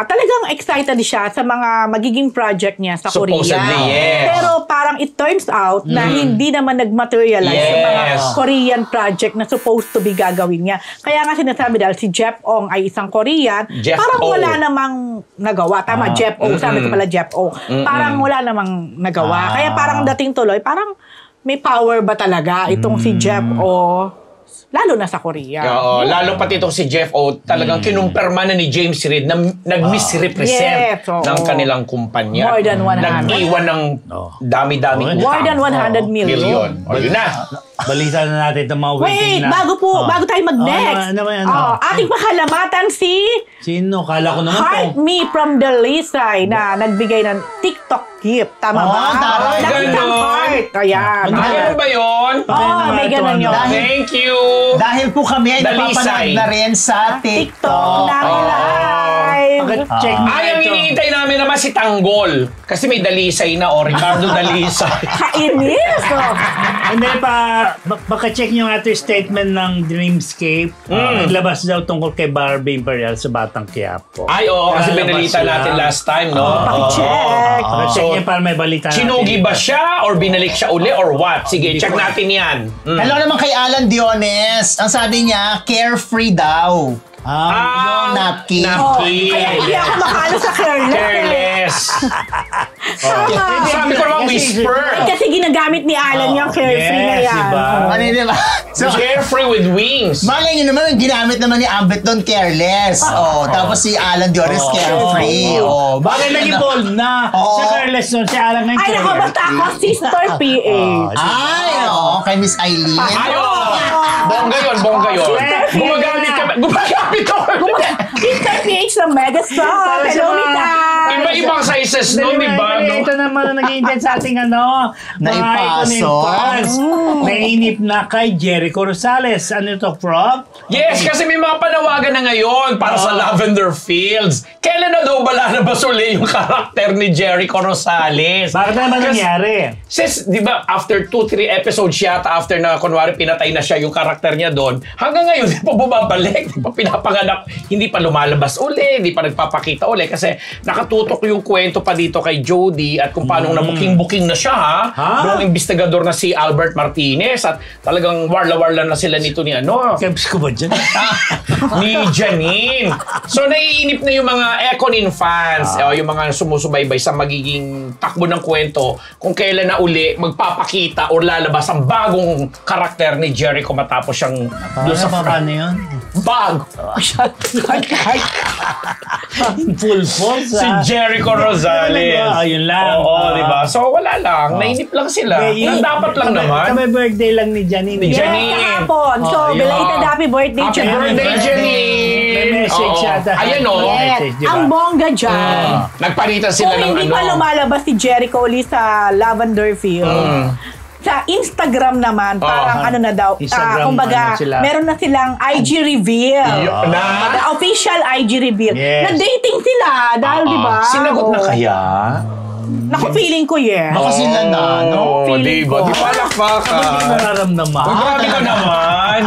talagang excited siya sa mga magiging project niya sa Korea. Supposedly, yes. Pero parang it turns out na hindi naman nag-materialize yung mga Yes. Korean project na supposed to be gagawin niya. Kaya nga sinasabi dahil si Jeff Ong ay isang Korean, Jeff parang O. wala namang nagawa. Tama, Jeff Ong. Sabi ko pala Jeff Ong. Parang wala namang nagawa. Kaya parang dating tuloy, parang may power ba talaga itong si Jeff O? Lalo na sa Korea. Oo, lalo pati itong si Jeff O, talagang kinumpirma na ni James Reid na nag-misrepresent Yes, oo. ng kanilang kumpanya. More than 100. Nag-iwan ng dami-daming More than 100 million. million. O, yun na. Balita na natin itong mga waiting Wait, na. bago tayo mag-next. Ano? Ating pakalamatan si Sino? Kala ko naman Heart Me from the Lisay na nagbigay ng TikTok gift. Tama ba? taray, Nakitang ganon. heart. Ayan. Ano ba yun? May ganun yun. Thank you. Dahil po kami ay Dalisay. napapanood na rin sa TikTok na live. Check mo Ay, ang ito. iniintay namin naman si Tanggol. Kasi may Dalisay na, Ricardo Dalisay. Kainis. Hindi baka check nyo nga ito yung statement ng Dreamscape. Naglabas daw tungkol kay Barbie Imperial sa Batang Quiapo. Ay, oo, kasi Lalabas binalita sila. natin last time, no? Pakicheck. Check nyo para may balita natin. Sinugi ba siya or binalik siya uli or what? Sige, check natin yan. Hello naman kay Alan Diones. Ang sabi niya, carefree daw. Yung napkin. Napkin. Kaya hindi ako makalo sa careless. Careless. Tama. Sabi ko naman whisper. Kasi ginagamit ni Alan yung carefree na yes, yan. diba? Ano yun, diba? So, Carefree with wings. malay nyo naman, ang ginamit naman ni Ambit doon, careless. Tapos si Alan Diones, carefree. Bakit naging bold na? Sa Careless nun, si Alan ngayon. Ay, nako, basta ako, Sister PH. Ay, kay Miss Eileen. Ayo. Bongga yun. Gumagamit kami. Sister PH ng Megastar. Hello, Mita. Iba-ibang sizes nun, di ba? No? Ito naman ang nag-i-invent sa ating mga Naipaso. fans. Nainip na kay Jericho Rosales. Ano ito, Prof? Yes, kasi may mga panawagan na ngayon para sa Lavender Fields. Kailan na daw ba lalabas uli yung karakter ni Jericho Rosales? Bakit naman Kasi- nangyari? Sis, di ba, after 2-3 episodes yata, after na kunwari pinatay na siya yung karakter niya doon, hanggang ngayon, di pa bumabalik, di pa pinapanganak, hindi pa lumalabas uli, hindi pa nagpapakita uli, kasi nakatutok yung kwento pa dito kay Jody at kung paano nabuking-buking na siya, noong investigador na si Albert Martinez, at talagang warla-warla na sila nito ni Kebs ko ba dyan? ni Janine. So, naiinip na yung mga Econin fans, yung mga sumusubaybay sa magiging takbo ng kwento kung kailan na uli magpapakita o lalabas ang bagong karakter ni Jericho matapos siyang doon sa Paano yun? bag. Full force, Si Jericho Rosales. Ayun lang. Oo, di ba? So, wala lang. Nainip lang sila. Ang dapat lang naman. Kami birthday lang ni Janine. Ni Yes, Janine. kahapon. So, Oh, yun. belated happy birthday, Happy Janine. birthday, Janine! May message Oo. yata. Ayan o. Yes. Yes, Message, di ba? ang bongga dyan. Nagpalitan sila Kung ng hindi pa lumalabas si Jericho ulit sa Lavender Field, sa Instagram naman, parang ano na daw, Instagram, kumbaga, ano sila? meron na silang IG reveal. Na? Official IG reveal. Yes. Na-dating sila, dahil di ba? Sinagot na Oo. kaya? Naku, feeling ko yes. Baka sila na, no? Feeling Diba? ko. Di palakpakan. Hindi nararamdaman. Oh, grabe ka naman.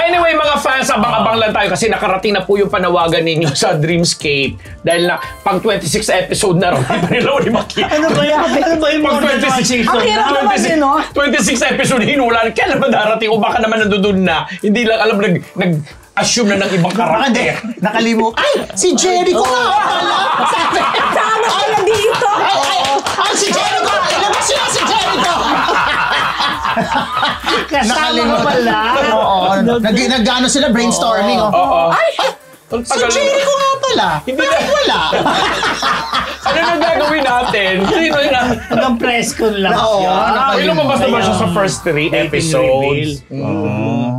Anyway, mga fans, abang-abang lang tayo kasi nakarating na po yung panawagan ninyo sa Dreamscape. Dahil na pang 26 episode na rin. Hindi pa nila uli makita. Ano ba yan? Ano ba yung Pag more than 26 one season Ang hirap na? naman din, no? 26 episode hinulan. Kailan ba darating? O baka naman nandun na. Hindi lang alam, nag-assume na ng ibang Baka hindi, karakter. nakalimutan. Ay, si Jericho nga pala! Sama sila dito. Ay, si Jericho! Ilabas sila si Jericho! Kasama ka pala. Oo. Nag-ano sila, brainstorming. Oo. Ay, Ang si tagal mo. Jericho nga pala. Hindi Bakit na- wala? Ano na gagawin natin? Sino na? Hanggang press con lang Oo, siya. May lumabas naman siya sa first 3 Dating episodes.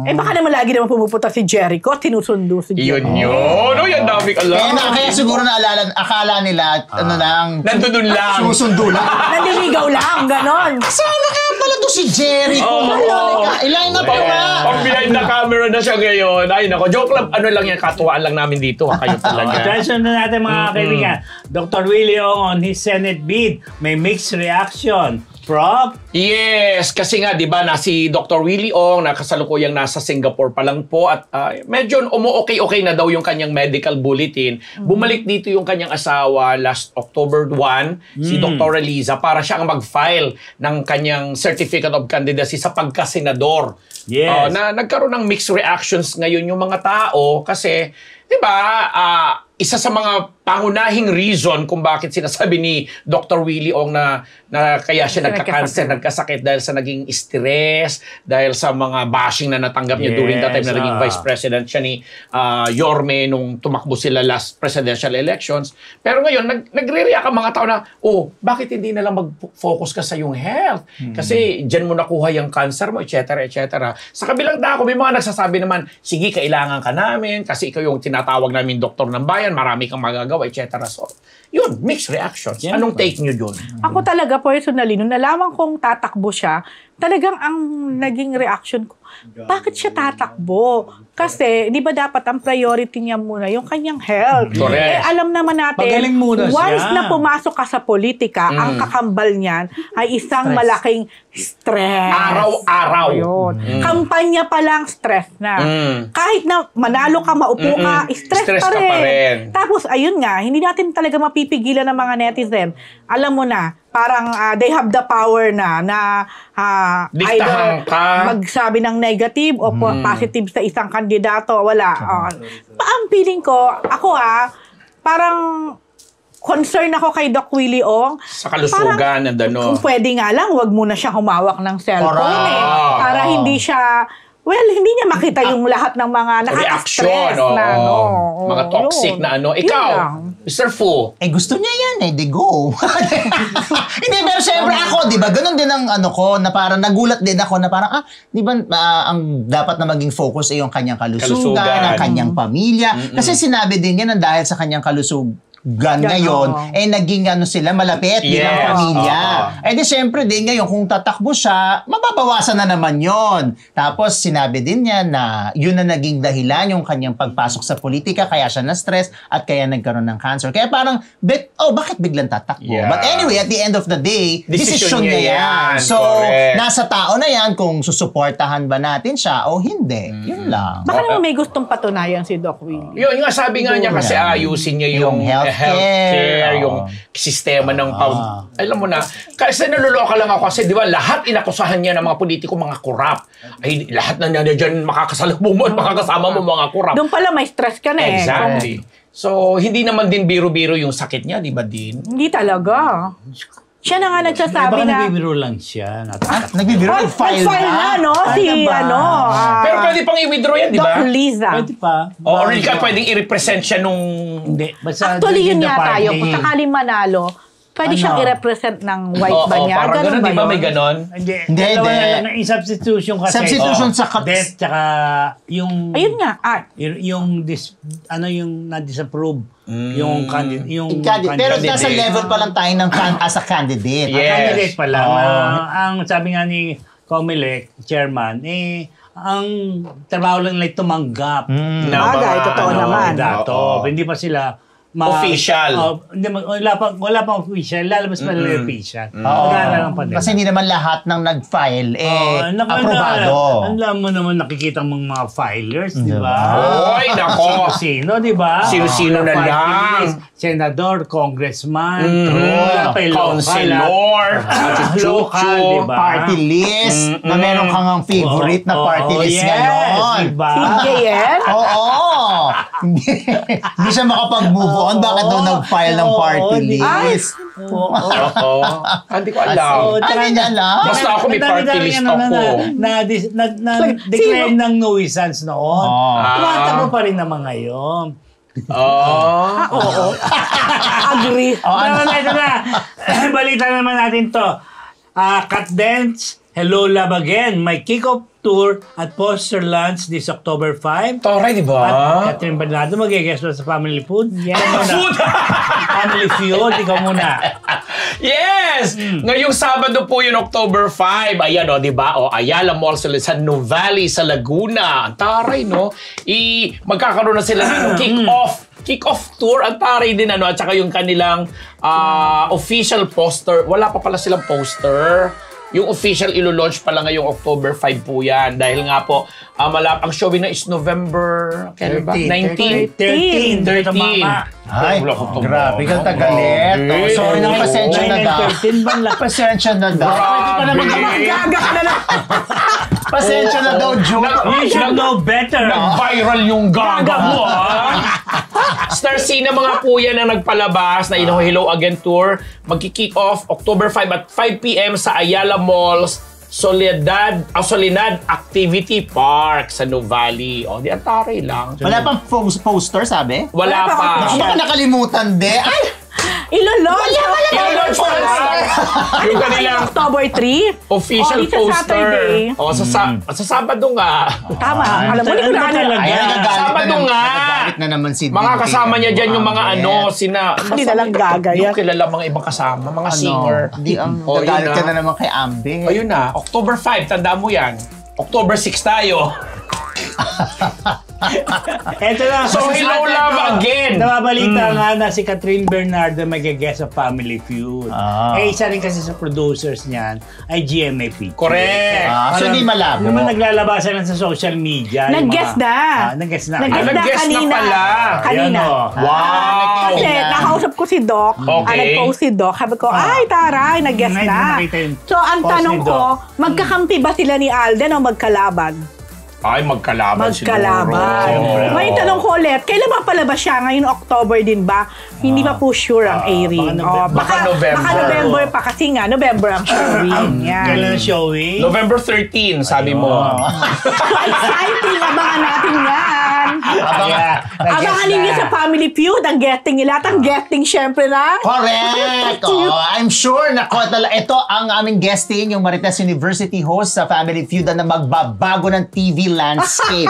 Eh baka naman lagi naman pumupunta si Jericho, tinusundo si Jericho. Yun yun. Oh, yan daming alam. Kaya siguro akala nila, ano lang, Nandun lang. sumusundo lang. Nandiligaw lang, ganon. Sana nga pala to si Jericho. Oo. Ilan na pa nga? Pag behind the camera na siya ngayon. Ay, nako. Joke lang. Ano lang yan. Katuwaan lang namin dito. Kayo talaga. Attention na natin mga kaibigan. Dr. Willie Ong on his Senate bid. May mixed reaction. Prof? Yes, kasi nga 'di ba na si Dr. Willie Ong nakasalukuyang nasa Singapore pa lang po at medyo okay na daw yung kanyang medical bulletin. Bumalik dito yung kanyang asawa last October 1, si Dr. Eliza para siya ang mag-file ng kanyang certificate of candidacy sa pagka-senador. Yes. Na nagkaroon ng mixed reactions ngayon yung mga tao kasi 'di ba isa sa mga pangunahing reason kung bakit sinasabi ni Dr. Willie Ong na kaya siya nagka-cancer, nagkasakit dahil sa naging stress, dahil sa mga bashing na natanggap niya during that time na naging vice president siya ni Yorme nung tumakbo sila last presidential elections. Pero ngayon, nagre-react ang mga tao na, bakit hindi na lang mag-focus ka sa yung health? Kasi dyan mo nakuha yung cancer mo, etc. etc. Sa kabilang dako, may mga nagsasabi naman, sige, kailangan ka namin kasi ikaw yung tinatawag namin doktor ng bayan, marami kang magagawa, etc. So, yun, mixed reactions. Yeah. Anong take nyo dun? Ako talaga personally, nung nalaman kong tatakbo siya, talagang ang naging reaction ko, bakit siya tatakbo? Kasi, di ba dapat ang priority niya muna yung kanyang health. Correct. Alam naman natin, Magaling muna siya. once na pumasok ka sa politika, ang kakambal niyan ay isang malaking stress. Araw-araw. Ayun. Kampanya pa lang, stress na. Kahit na manalo ka, maupo ka, stress Stress pa ka rin. pa rin. Tapos, ayun nga, hindi natin talaga mapipigilan ng mga netizen. Alam mo na, parang they have the power na Diktahan either ka. magsabi ng negative o positive sa isang kandidato. Wala. Ang feeling ko, ako parang concern ako kay Doc Willie Ong. Sa kalusugan and ano. Kung pwede nga lang, wag muna siya humawak ng cellphone Correct. para hindi siya, hindi niya makita yung lahat ng mga Reaction. nakaka-stress na Mga toxic yun. na ano. Yun Ikaw, lang. Mr. Fu. Gusto niya yan di go. Hindi, pero syempre ako, di ba, ganun din ang ano ko, na parang nagulat din ako na parang, di ba, ang dapat na maging focus ay yung kanyang kalusugan, Kalusugan. ang kanyang pamilya. Kasi sinabi din niya na dahil sa kanyang ngayon, naging sila malapit bilang Yes. pamilya. Di syempre din ngayon, kung tatakbo siya, mababawasan na naman yon. Tapos sinabi din niya na yun na naging dahilan yung kanyang pagpasok sa politika, kaya siya na-stress at kaya nagkaroon ng cancer. Kaya parang, bakit biglang tatakbo? Yeah. But anyway, at the end of the day, Desisyon desisyon niya niya yan. yan. So, Correct. nasa tao na yan kung susuportahan ba natin siya o hindi. Yun lang. Baka naman may gustong patunayan si Doc Willie. Yun nga sabi nga niya kasi ayusin niya yung healthcare, yung sistema ng alam mo na, kasi naluloka lang ako kasi di ba lahat inakusahan niya ng mga politiko mga korap. Ay lahat na niya dyan makakasalubong mo at makakasama mo mga korap. Doon pala may stress ka na eh. Exactly. So, hindi naman din biro-biro yung sakit niya, di ba din? Hindi talaga. Siya na nga nagsasabi Baka na... nagbibiro lang siya. Nagbibiro, nag-file na. Si Pero pwede pang i-withdraw yan, di ba? Doc Liza. Pwede pa. Or ka pwedeng i-represent siya nung... Hindi. Basta Actually, yun the yata party. yun. Kung sakaling manalo, pwede siyang i-represent ng wife ba niya? Parang ganun, ba di ba? yun? May ganon? Hindi. Hindi, Dalawa hindi. na lang yung substitution kasi. Substitution sa Death, tsaka yung... Ayun nga. Yung na-disapprove. Yung candidate. Pero nasa level pa lang tayo ng as a candidate. Yes. Candidate pa lang. Ang sabi nga ni Comelec, chairman, ang trabaho lang nila tumanggap. Bagay, totoo naman. Dato. Hindi pa sila official. Wala pang official. Lalabas pa nila yung official. Oo. Mag-aaral pa din. Kasi hindi naman lahat ng nag-file aprobado. Alam mo naman nakikita mong mga filers, di ba? Oy, nako. Sino, di ba? Sino-sino na Party lang. list, senador, congressman, Councilor, local, di ba? Party list na meron kang ang favorite na party list ngayon. Di ba? JL? Oo. Hindi siya makapag-move on. Bakit daw nag-file ng party list? Oo. Hindi ko alam. Ano niya lang? Basta ako may party list ako. Na-declare ng nuisance noon. Tumatakbo pa rin naman ngayon. Oo. Agree. Ito na. Balita naman natin to. Kat Dance, Hello Love Again. May kick-off tour at poster launch this October 5. Toray, di ba? At Catherine Bernardo mag-guest sa Family Food. Yes. Food! Family Feud, ikaw muna. Yes! Ngayong Sabado po yun, October 5. Ayan o, di ba? Ayala Mall sa Nuvali sa Laguna. Ang taray, no? Magkakaroon na sila ng kick-off tour. Ang taray din, at saka yung kanilang official poster. Wala pa pala silang poster. Yung official ilo-launch pala ngayong October 5 po yan. Dahil nga po, ang showing na is November 19? 13. 13. Ay, Wala ko tumama. grabe kang tagalit. Sorry na, pasensya na daw. 13 ba lang? Pasensya na daw. Pwede pa naman Gaga ka na lang. pasensya na daw, June. You should know better. Nag-viral yung gaga mo, Star Cine mga po yan ang nagpalabas na Hello Again Tour. Magki-kick off October 5 at 5 p.m. sa Ayala Malls Soledad Activity Park sa Nuvali. Di antari lang. Wala pang poster, sabi? Wala pa. Baka nakalimutan, de. Ay! Ilo-launch. I-launch pa lang. Yung kanilang October 3. official Sa poster. Saturday. Sa Sabado nga. Tama. Alam mo, hindi ko na alam. Ayan, Sabado nga. nagagalit na naman si Mga Ding kasama Ding. niya dyan yung mga sina... Hindi na lang gaga Yung yan. kilala mga ibang kasama, mga singer. Di ang Oh, nagalit yun ka na. na naman kay Ambe. Ayun na, October 5, tanda mo yan. October 6 tayo. Ito lang. So, Hello Love Again. Nababalita nga na si Catherine Bernardo mag-guest sa Family Feud. Isa rin kasi sa producers niyan ay GMA Pictures. Correct. So, hindi malabo. Naman naglalabasan lang sa social media. yung Nag-guest mga- na. Nag-guest na. Nag-guest na nag-guest na kanina. pala. Kanina. Ayan, oh. Wow! Kasi Ayan. nakausap ko si Doc. Okay. Nag-post si Doc. Sabi ko, ay taray, nag-guest Ngayon, na. nakita yung So, ang post tanong ni ko, Doc. magkakampi ba sila ni Alden o magkalaban? Ay, magkalaban Magkalaban. siguro. Ngayon tanong ko ulit, kailan ba palabas siya? Ngayon October din ba? Hindi pa po sure ang airing. baka November. Baka November pa kasi nga, November ang showing. Kailan Yan. ang showing? November 13, sabi mo. So exciting, abangan natin yan. Abangan ninyo sa Family Feud, ang getting nila. At ang getting, syempre na. Correct! I'm sure na ito ang aming guesting, yung Marites University host sa Family Feud na magbabago ng TV landscape.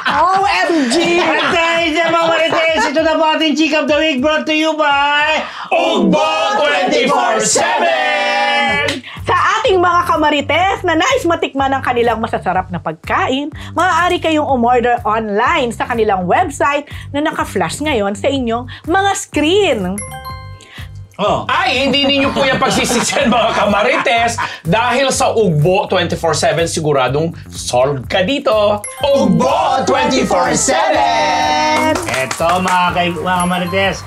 OMG! At dahil sa mga Marites, ito na po ating Chick of the Week brought to you by Ugbo 24/7! Sa ating mga kamarites na nais matikman ang kanilang masasarap na pagkain, maaari kayong umorder online sa kanilang website na naka-flash ngayon sa inyong mga screen. Oh. Ay, hindi ninyo po yung pagsisisihan mga kamarites dahil sa Ugbo 24/7 siguradong solve ka dito. Ugbo 24/7! Eto mga Marites,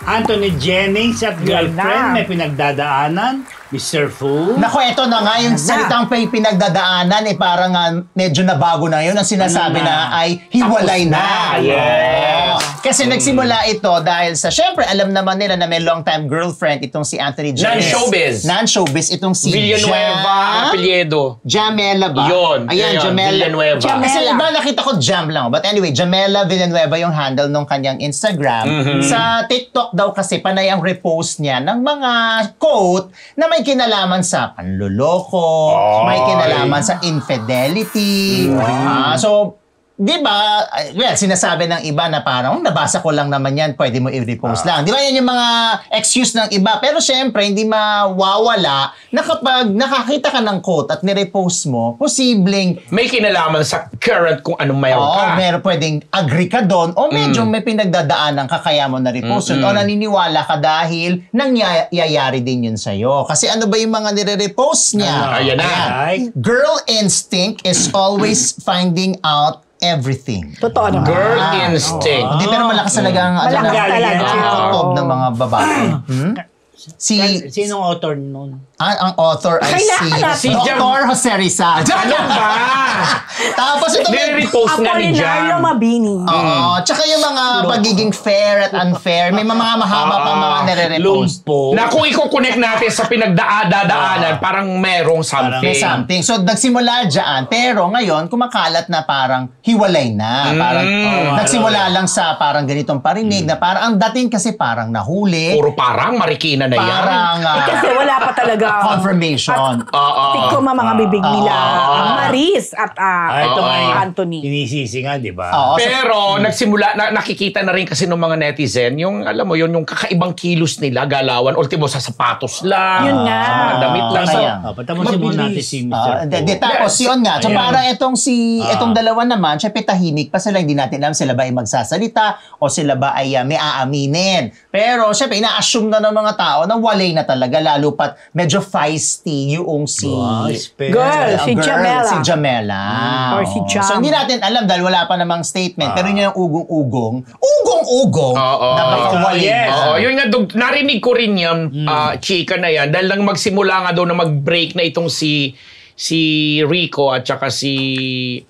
Anthony Jennings at girlfriend may pinagdadaanan, Mr. Fu. Nako, ito na nga yung salitang pinagdadaanan, parang medyo nabago na yun. Ang sinasabi na ay hiwalay na. Yes. Kasi nagsimula ito dahil sa, syempre, alam naman nila na may long-time girlfriend itong si Anthony Jennings. Non-showbiz. Itong si Villanueva Apelyedo. Jamela ba? Yun. Ayan, Jamela. Villanueva. Kasi iba nakita ko Jam lang. But anyway, Jamela Villanueva yung handle nung kanyang Instagram. Sa TikTok daw kasi panay ang repost niya ng mga quote na may kinalaman sa panloloko, may kinalaman sa infidelity. So, di ba, well, sinasabi ng iba na parang, nabasa ko lang naman yan, pwede mo i-repost lang. Di ba yan yung mga excuse ng iba? Pero syempre, hindi mawawala na kapag nakakita ka ng quote at nirepost mo, posibleng may kinalaman sa current kung anong mayroon ka. meron pwedeng agree ka doon o medyo may pinagdadaanan ka kaya mo na-repost yun o naniniwala ka dahil nangyayari din yun sa'yo. Kasi ano ba yung mga nire-repost niya? Ayan na. Ay. Girl instinct is always finding out everything. Totoo naman. Girl instinct. Hindi, pero malakas talaga ang Malakas talaga. totob ng mga babae. Sinong author nun? Ang author ay Kailangan si natin. Dr. Jose Rizal. Ano ba? Tapos ito Nire-repost nga ni Apolinario Jam. Mabini. Oo, tsaka yung mga pagiging fair at unfair, may mga mahaba pa mga nire-repost. Lumpo. Na kung i-connect natin sa pinagdadaanan, parang merong something. May something. So, nagsimula dyan, pero ngayon, kumakalat na parang hiwalay na. Parang nagsimula lang sa parang ganitong parinig na parang ang dating kasi parang nahuli. Puro parang marikina na yan. Parang Kasi wala pa talaga confirmation. tikoma mga bibig nila. Maris at Ito nga yung Anthony. Sinisisi nga, di ba? Oo, Pero nagsimula, nakikita na rin kasi ng mga netizen, yung alam mo yun, yung kakaibang kilos nila, galawan, ultimo sa sapatos lang. Yun nga. Sa mga damit lang. Kaya. Patamusin muna natin si Mr. Fu. Tapos yun nga. So Ayan. parang itong dalawa naman, syempre tahimik pa sila. Hindi natin alam sila ba ay magsasalita o sila ba ay may aaminin. Pero syempre, ina-assume na ng mga tao na walay na talaga. Lalo pat medyo feisty yung si... Girl, si Jamela. Si Jamela. Or si Jam. So hindi natin alam dahil wala pa namang statement. Pero yun yung ugong-ugong. Ugong-ugong na baka walay yes. na. Oo, yun nga, narinig ko rin yan, chika na yan, dahil lang magsimula nga daw na mag-break na itong si Rico at saka si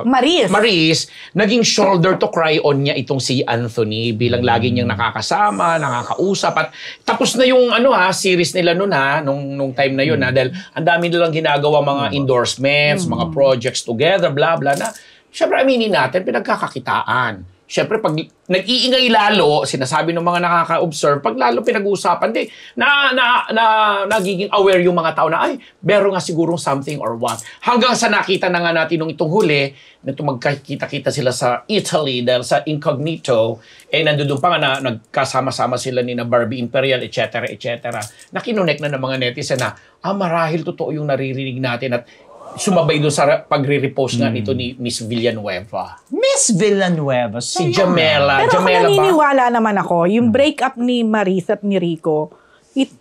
Maris, naging shoulder to cry on niya itong si Anthony bilang lagi niyang nakakasama, nakakausap at tapos na yung series nila nung time na yun dahil ang dami nilang ginagawa mga endorsements, mga projects together, blah blah na. Syempre aminin natin pinagkakakitaan. Syempre, pag nag-iingay lalo, sinasabi ng mga nakaka-observe, pag lalo pinag-uusapan, nagiging aware yung mga tao na, ay, meron nga sigurong something or what. Hanggang sa nakita na nga natin nung itong huli, na magkakita-kita sila sa Italy dahil sa Incognito, nandun pa nga na nagkasama-sama sila ni na Barbie Imperial, etc., etc. Nakinonect na ng mga netizen na, marahil totoo yung naririnig natin at sumabay doon sa pagre-repost nga nito ni Miss Villanueva. Miss Villanueva. Si Jamela. Pero Jamela kung naniniwala naman ako, yung breakup ni Maris at ni Rico,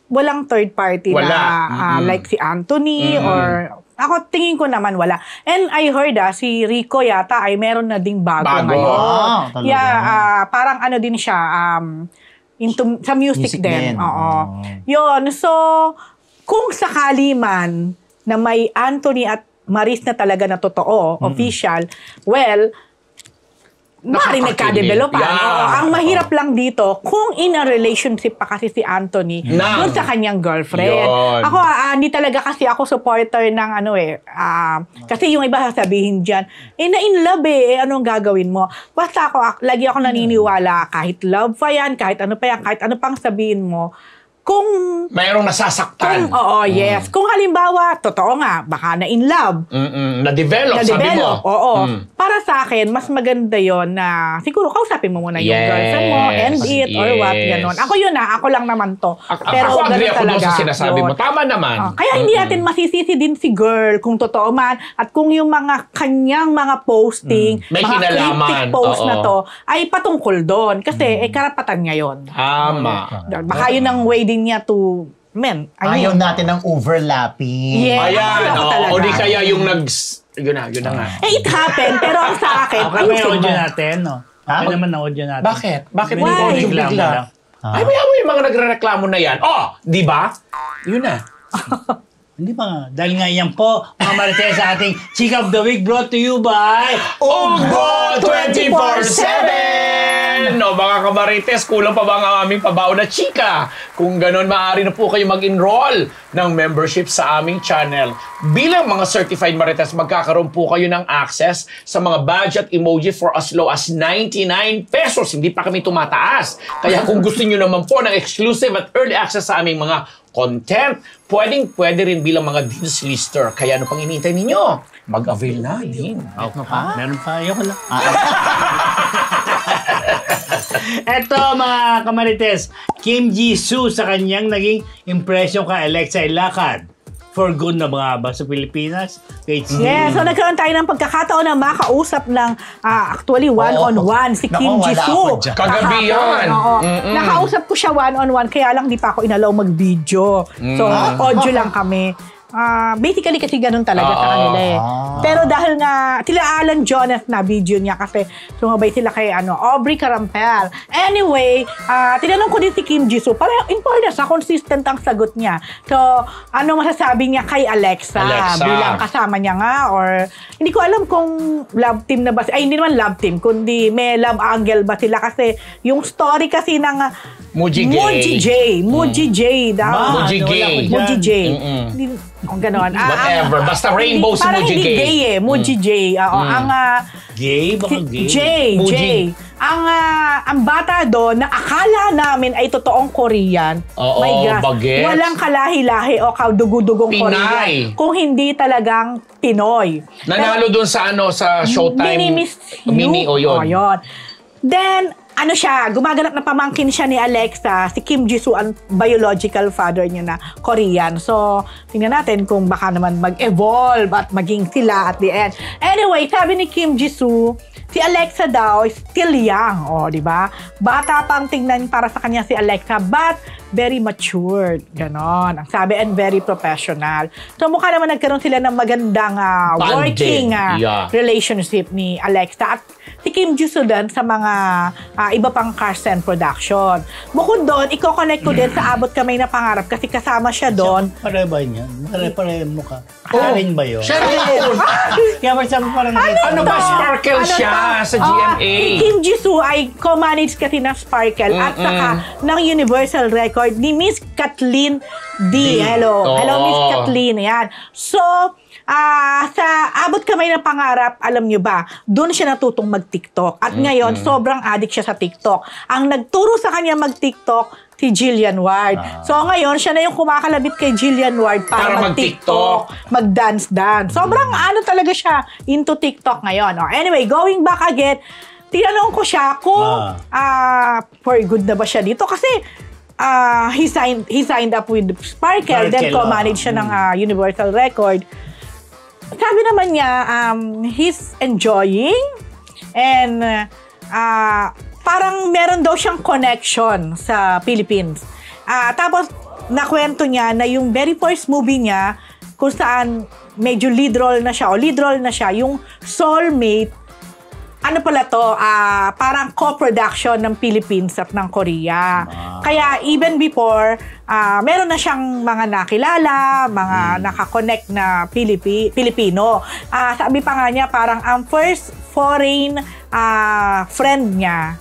walang third party na like si Anthony or... Ako, tingin ko naman wala. And I heard si Rico yata ay meron na ding bago ngayon. Talaga? Parang ano din siya, sa music din. Oo. Yun. So, kung sakali man na may Anthony at Maris na talaga na totoo, official, well, maaaring nagka-develop. Ang mahirap lang dito, kung in a relationship pa kasi si Anthony doon sa kanyang girlfriend. Yun. Ako, hindi talaga kasi ako supporter ng kasi yung iba sasabihin dyan, na in love anong gagawin mo? Basta lagi ako naniniwala, kahit love pa yan, kahit ano pang sabihin mo, kung mayroong nasasaktan. Yes. Kung halimbawa, totoo nga, baka na in love. Na-develop, sabi mo. Oo. Para sa akin, mas maganda yon na siguro kausapin mo muna yung girlfriend mo, end it, or what, gano'n. Ako yun ako lang naman to. Pero ako agree ako doon sa talaga, sinasabi mo. Tama naman. Kaya hindi natin masisisi din si girl kung totoo man, at kung yung mga kanyang mga posting, May mga kinalaman. cryptic post na to, ay patungkol doon. Kasi karapatan niya yun. Tama. Baka yun ang way din niya to ayaw natin ng overlapping. Yeah. Ayan, talaga. o di kaya yung yun na nga. It happened, pero ang sa akin, Okay, may ayusin audio mo. natin, no? Okay naman na audio natin. Bakit? Bakit May may audio reklamo bigla? lang. Ay, may yung mga nagre-reklamo na yan. Di ba? Yun na. Hindi pa nga. Dahil nga yan po, mga Marites, sa ating Chika of the Week brought to you by Ugbo 24/7! No, mga kamarites, kulang pa ba ang aming pabaon na chika? Kung ganon, maaari na po kayo mag-enroll ng membership sa aming channel. Bilang mga certified Marites, magkakaroon po kayo ng access sa mga badge at emoji for as low as 99 pesos. Hindi pa kami tumataas. Kaya kung gusto nyo naman po ng exclusive at early access sa aming mga content, pwede rin bilang mga deals lister. Kaya ano pang inintay ninyo? Mag-avail na din. Meron pa. Ayoko lang. Eto mga kamarites, Kim Jisoo sa kanyang naging impression kay Alexa Ilacad. For good na mga ba sa Pilipinas? Yes, so nagkaroon tayo ng pagkakataon na makausap ng actually one-on-one si Kim Jisoo. Kagabi yan. Nakausap ko siya one-on-one, kaya lang di pa ako inalaw mag-video. So, audio lang kami. Basically kasi ganun talaga sa kanila Pero dahil nga sila Alan Jonas na video niya kasi sumabay sila kay Aubrey Carampel. Anyway, tinanong ko din si Kim Jisoo, parang in fairness, consistent ang sagot niya. So, ano masasabi niya kay Alexa bilang kasama niya nga, or hindi ko alam kung love team na ba, hindi naman love team, kundi may love angle ba sila, kasi yung story kasi ng Muji J daw. Muji J. Ganon. Whatever. Basta rainbow si parang Muji hindi gay Muji J. Ang gay? Baka gay? J. Ang bata doon na akala namin ay totoong Korean. My God. Bagets. Walang kalahi-lahi o dugu-dugong Korean. Kung hindi talagang Pinoy. Nanalo doon sa sa Showtime. Mini yun. Yun. Then, siya, gumaganap na pamangkin siya ni Alexa, si Kim Jisoo, ang biological father niya na Korean. So, tingnan natin kung baka naman mag-evolve at maging sila at the end. Anyway, sabi ni Kim Jisoo, si Alexa daw still young, di ba? Bata pang tingnan para sa kanya si Alexa, but very matured. Ganon. Ang sabi, and very professional. So, mukha naman nagkaroon sila ng magandang working relationship ni Alexa. At si Kim Jisoo din sa mga iba pang cast and production. Bukod doon, i-connect ko din sa Abot Kamay na Pangarap kasi kasama siya doon. Pare ba niya? Pare mukha. Karin ba yun? Siya rin! Kaya masabi parang ano ba? Sparkle siya sa GMA. Si Kim Jisoo ay co-manage kasi ng Sparkle at saka ng Universal Record ni Miss Kathleen D. Hello, Miss Kathleen. Ayan. So, sa Abot Kamay na Pangarap, alam nyo ba, doon siya natutong mag-TikTok. At ngayon, sobrang addict siya sa TikTok. Ang nagturo sa kanya mag-TikTok, si Jillian Ward. So ngayon, siya na yung kumakalabit kay Jillian Ward para mag-TikTok, mag-dance-dance. Sobrang talaga siya into TikTok ngayon. Anyway, going back again, tinanong ko siya kung for good na ba siya dito. Kasi he signed up with Sparkle, then co-manage siya ng Universal Record. Sabi naman niya, he's enjoying and parang meron daw siyang connection sa Philippines. Tapos, nakwento niya na yung very first movie niya, kung saan medyo lead role na siya, yung Soulmate, parang co-production ng Philippines at ng Korea. Kaya even before, meron na siyang mga nakilala, mga nakakonect na Pilipino. Sabi pa nga niya, parang ang first foreign friend niya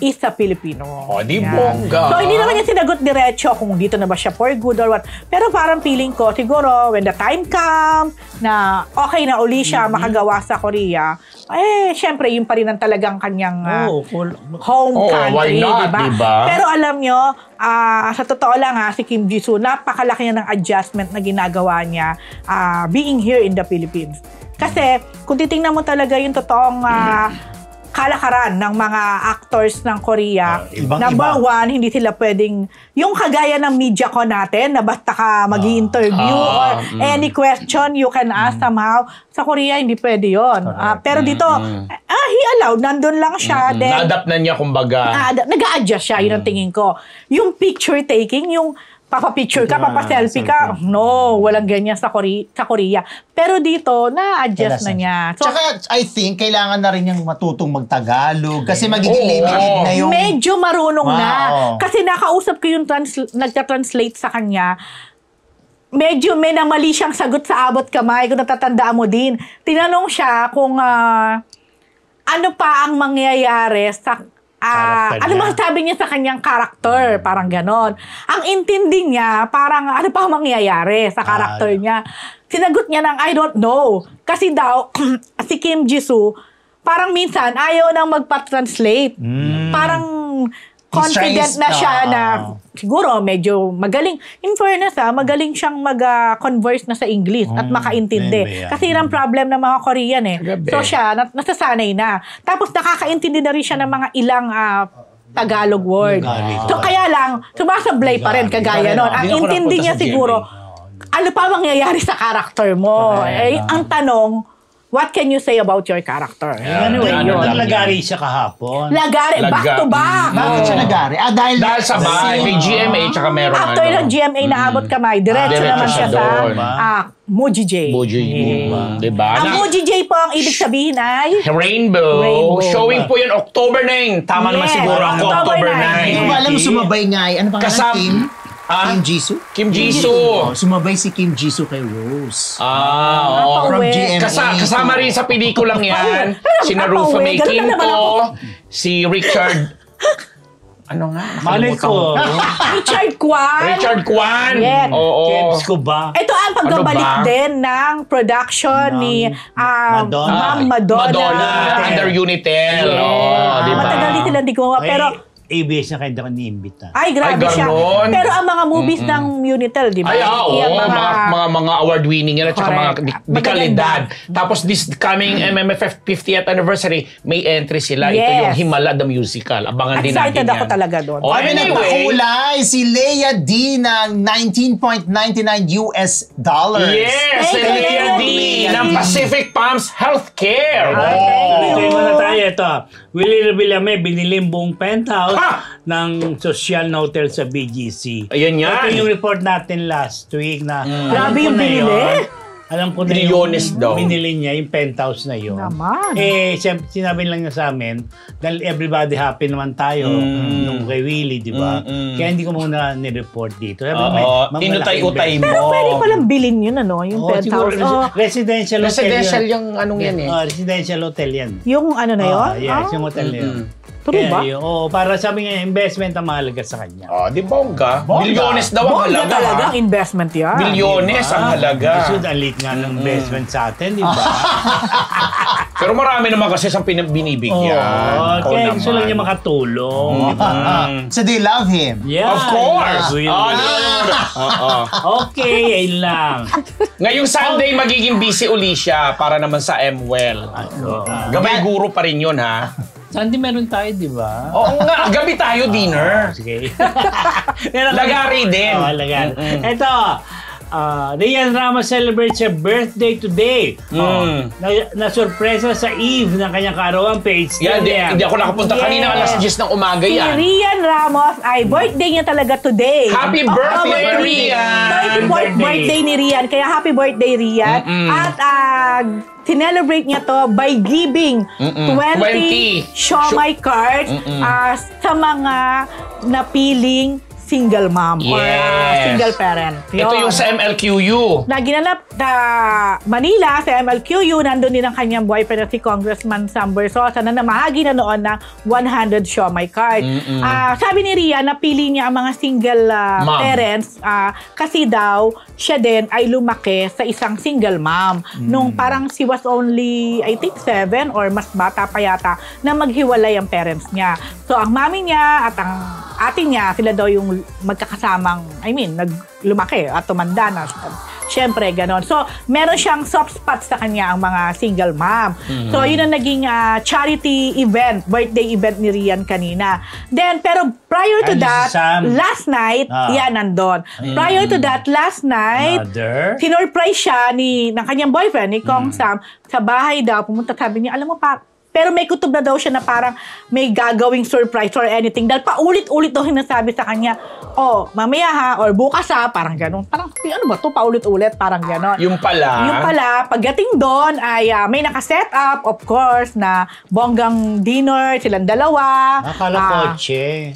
is a Filipino. Di Yan. bongga. So, hindi naman niya sinagot diretso kung dito na ba siya for good or what. Pero parang feeling ko, siguro, when the time comes, na okay na uli siya makagawa sa Korea, syempre, yun pa rin ang talagang kanyang home country, why not, diba? Pero alam nyo, sa totoo lang si Kim Jisoo, napakalaki na ng adjustment na ginagawa niya being here in the Philippines. Kasi, kung titingnan mo talaga yung totoong kalakaran ng mga actors ng Korea. Number one, hindi sila pwedeng, yung kagaya ng media ko natin, na basta ka mag-i-interview or any question you can ask somehow. Sa Korea, hindi pwede yun. Pero dito, he allowed, nandun lang siya. Na-adapt na niya, kumbaga. Nag-a-adjust siya, yun ang tingin ko. Yung picture taking, yung papapicture ka, papaselfie ka. No, walang ganyan sa Korea. Pero dito, na-adjust na niya. So, tsaka, I think, kailangan na rin niyang matutong magtagalog kasi magiging limited na yung... Medyo marunong na. Kasi nakausap ko yung nagta-translate sa kanya. Medyo may namali siyang sagot sa abot kamay, kung natatandaan mo din. Tinanong siya kung ano pa ang mangyayari sa ano masasabi niya sa kanyang karakter? Parang ganon. Ang intindi niya, parang ano pa mangyayari sa karakter niya. Sinagot niya ng, I don't know. Kasi daw, si Kim Jisoo, parang minsan, ayaw nang magpa-translate. Parang confident na siya na siguro medyo magaling. In fairness, magaling siyang mag-converse na sa English at makaintindi. Kasi yun ang problem ng mga Korean So siya, nasasanay na. Tapos nakakaintindi na rin siya ng mga ilang Tagalog word. So kaya lang, sumasablay pa rin kagaya nun. Ang intindi niya siguro, ano pa mangyayari sa karakter mo? Ang tanong, what can you say about your character? Anyway, yun. Lagari siya kahapon. Lagari, back to back. Bakit siya nagari? Dahil sa bahay, may GMA, tsaka meron after ng GMA na abot kamay, diretso naman siya sa Moji J. Diba? Ang Moji J po, ang ibig sabihin ay Rainbow. Showing po yun October 9. Tama naman siguro ako, October 9. Hindi ko ba alam, sumabay nga ano pa nga Kim? Kim Jisoo? Kim Jisoo. Sumabay si Kim Jisoo kay Rose. From GMA. Kasama rin sa pelikulang yan. Sina Rufa May Quinto, si Richard... Ano nga? Malay ko. Richard Kwan. Yes. James ko ba? Ito ang pagbabalik din ng production ni Ma'am Madonna. Under Unitel. Diba? Matagal din sila di gumawa. Pero ABS na kayo ni-imbita. ay, grabe siya. Pero ang mga movies ng Unitel, di ba? Ay, mga award-winning yan at saka mga dekalidad. Tapos this coming MMFF 50th anniversary, may entry sila. Ito yung Himala the Musical. Abangan din natin yan. Excited ako talaga doon. Kami nagpakulay si Leia D ng $19.99 US. Yes! Si Leia D ng Pacific Palms Healthcare. Ito na tayo. Ito. Willie Villame, binili yung buong penthouse ng social na hotel sa BGC. Ayan yan. Ito yung report natin last week na grabe yung binili. Alam ko na Milyones daw. binili niya yung penthouse na yun. Naman. Sinabi lang niya sa amin, dahil everybody happy naman tayo nung kay Willie, di ba? Kaya hindi ko muna ni-report dito. Inutay-utay mo. Pero pwede palang bilhin yun, yung penthouse. Residential hotel. Residential yung anong yan residential hotel yan. Yung ano na yun? Yes, yung hotel na yun. True ba? Para sabi niya, investment ang mahalaga sa kanya. Di bongga. Bilyones daw ang halaga. Bongga talagang investment yan. Bilyones ang halaga. Kasi ang liit nga ng investment sa atin, di ba? Pero marami naman kasi siyang binibigyan. Kaya gusto lang niya makatulong. Di ba? So they love him? Yeah. Of course. Okay, ayun lang. Ngayong Sunday, magiging busy uli siya para naman sa MWell. Gabay guro pa rin yun, ha? Sunday meron tayo, di ba? Oo nga, gabi tayo dinner. Sige. Lagari din. Lagari. Ito, Rian Ramos celebrates her birthday today. Na-surpresa sa eve ng kanyang kaarawan page. Hindi ako nakapunta kanina alas 10 ng umaga yan. Si Rian Ramos ay birthday niya talaga today. Happy birthday, Rian! 34th birthday ni Rian. Kaya happy birthday, Rian. At tinelebrate niya to by giving 20 Shomai cards sa mga napiling single mom or Yes. single parent. Ito yung sa MLQU. Na ginanap na Manila sa MLQU, nandun din ang kanyang boyfriend na si Congressman Sam Bersosa na namahagi na noon ng 100 Siomai card. Sabi ni Rian, napili niya ang mga single Mom. parents kasi daw siya din ay lumaki sa isang single mom. Nung parang she was only, I think 7 or mas bata pa yata na maghiwalay ang parents niya. So ang mami niya at ang ate niya, sila daw yung magkakasamang, lumaki at tumanda na. Siyempre, ganon. So, meron siyang soft spot sa kanya ang mga single mom. So, yun ang naging charity event, birthday event ni Rian kanina. Then, pero prior to Ano si that, Sam? last night, yan, nandun. Prior to that, last night, Mother? sinurprise siya ng kanyang boyfriend, ni Kong Sam, sa bahay daw. Pumunta, sabi niya, alam mo pa, pero may kutob na daw siya na parang may gagawing surprise or anything. Dahil paulit-ulit daw sinasabi sa kanya, mamaya ha, or bukas ha, parang gano'n. Parang, ano ba to? Paulit-ulit, parang gano'n. Yung pala, pagdating doon ay may nakaset up, of course, na bonggang dinner, silang dalawa. Akala kotse.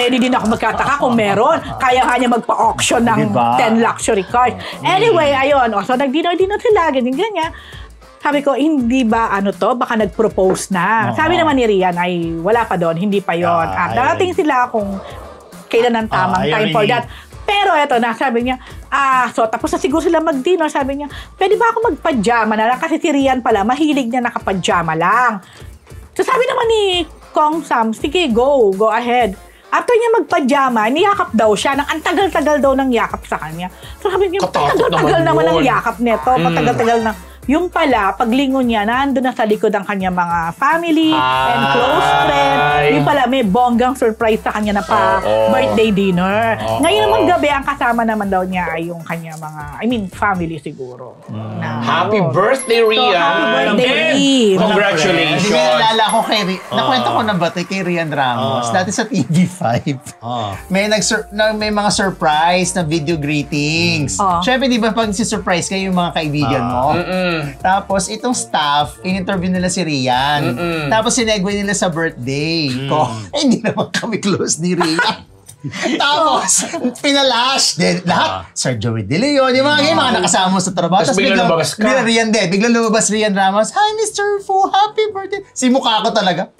Hindi din ako magkataka kung meron. Kaya nga niya magpa-auction ng Diba? 10 luxury cars. Anyway, ayun. So, nag-dinner sila, ganyan. Sabi ko, hindi ba baka nag-propose na. Sabi naman ni Rian ay wala pa doon, hindi pa yon. At darating sila kung kailan ang tamang time for that. Pero eto na, sabi niya, so tapos na siguro sila mag-dinner, sabi niya, pwede ba ako magpajama na lang? Kasi si Rian pala, mahilig niya nakapajama lang. So sabi naman ni Kong Sam, sige, go ahead. After niya magpajama, niyakap daw siya. Ang tagal-tagal daw ng yakap sa kanya. So sabi niya, tagal-tagal naman ang yakap nito. Patagal-tagal na. Yung pala, paglingon niya, nandun na sa likod ang kanyang mga family and close friend. Yung pala, may bonggang surprise sa kanya na birthday dinner. Ngayon naman gabi, ang kasama naman daw niya ay yung kanyang mga, family siguro. Happy birthday, Rian! So, happy birthday, And Rian. congratulations! Hindi nalala ko nakwento ko na ba kay Rian Ramos, dati sa TV5. May mga surprise na video greetings. Siyempre, di ba pag si-surprise kayo yung mga kaibigan mo? Tapos, itong staff, in-interview nila si Rian. Tapos, sinegue nila sa birthday ko. Hindi naman kami close ni Rian. Tapos, pinalash. Then, lahat, Sir Joey De Leon, yung mga nakasama mo sa trabaho. Tapos biglang lumabas ka. Biglang lumabas Rian Ramos. Hi, Mr. Fu, happy birthday. Si mukha ko talaga.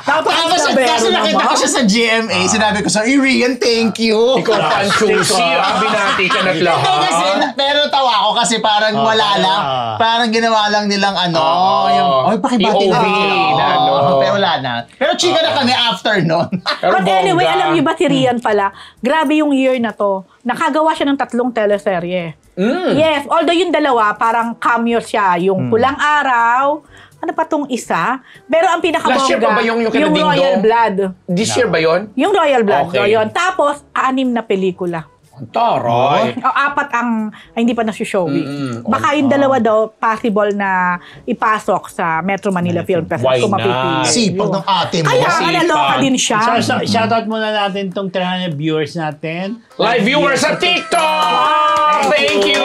Tapos nakita ko siya sa GMA, sinabi ko sa Rian, thank you. Ikaw panchusi, binati ka na't lahat. Pero tawa ko kasi parang wala lang. Parang ginawa lang nilang pakibati POV na Pero wala na. Pero chika na kami after nun. But anyway, alam niyo ba si Rian pala, grabe yung year na to. Nakagawa siya ng 3 teleserye. Yes, although yung dalawa, parang cameo siya. Yung Pulang Araw, ano pa tong isa? Pero ang pinakabongga, Last year pa ba yung Royal Blood. This year ba yun? Yung Royal Blood, Okay. yun. Tapos, 6 na pelikula. Ang taray. 4 ang hindi pa nasi-showbiz. Baka yung dalawa daw possible na ipasok sa Metro Manila Film Festival Why kung not? mapipili. Sipag ng ate mo. Kaya Masipag. naloka din siya. Shoutout muna natin tong 300 viewers natin. Live viewers sa TikTok! Thank you!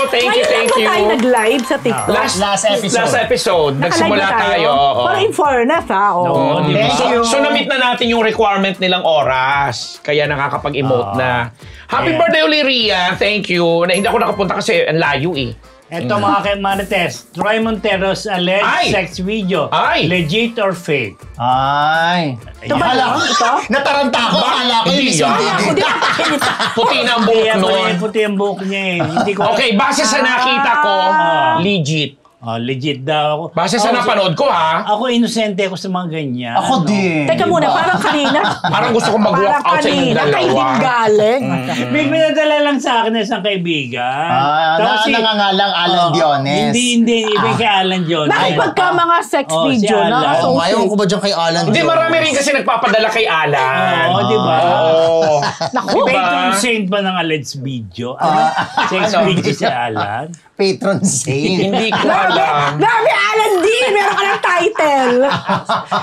Thank Ngayon lang ba you. tayo nag-live sa TikTok? Last episode. Nagsimula Naka-live na tayo. oo. Pero in fairness, Oo, di ba? Thank you. So na-meet na natin yung requirement nilang oras. Kaya nakakapag-emote na. Happy birthday uli, Ria. Thank you. Na hindi ako nakapunta kasi ang layo eh. Ito mga Marites, Troy Montero's alleged sex video. Legit or fake? Ay. Ito ba lang? Ito? Nataranta ako. Akala ko Hindi yung yan. Ako din. Puti na ang buhok nun. Puti ang buhok niya eh. Hindi ko... Okay, base sa nakita ko, legit. Legit daw ako. Base sa napanood ko ha. Ako inosente ako sa mga ganyan. Ako din. Teka muna, parang kanina. Parang gusto kong mag-walk out sa inyong Parang kanina, kayo din dalawa. galing. May pinadala lang sa akin ng isang kaibigan. Nangangalang Alan Diones. Hindi. Iba kay Alan Diones. Bakit pagka mga sex Oh, si video na? Alan. So, Ayaw ko ba dyan kay Alan Hindi, Diones? marami rin kasi nagpapadala kay Alan. Oo, di ba? Oo. naku. Diba? Patron saint ba ng alleged video? Sex Ano? video si Alan? Patron saint. Hindi ko Grabe lang. Grabe, Alan D! Meron ka ng title.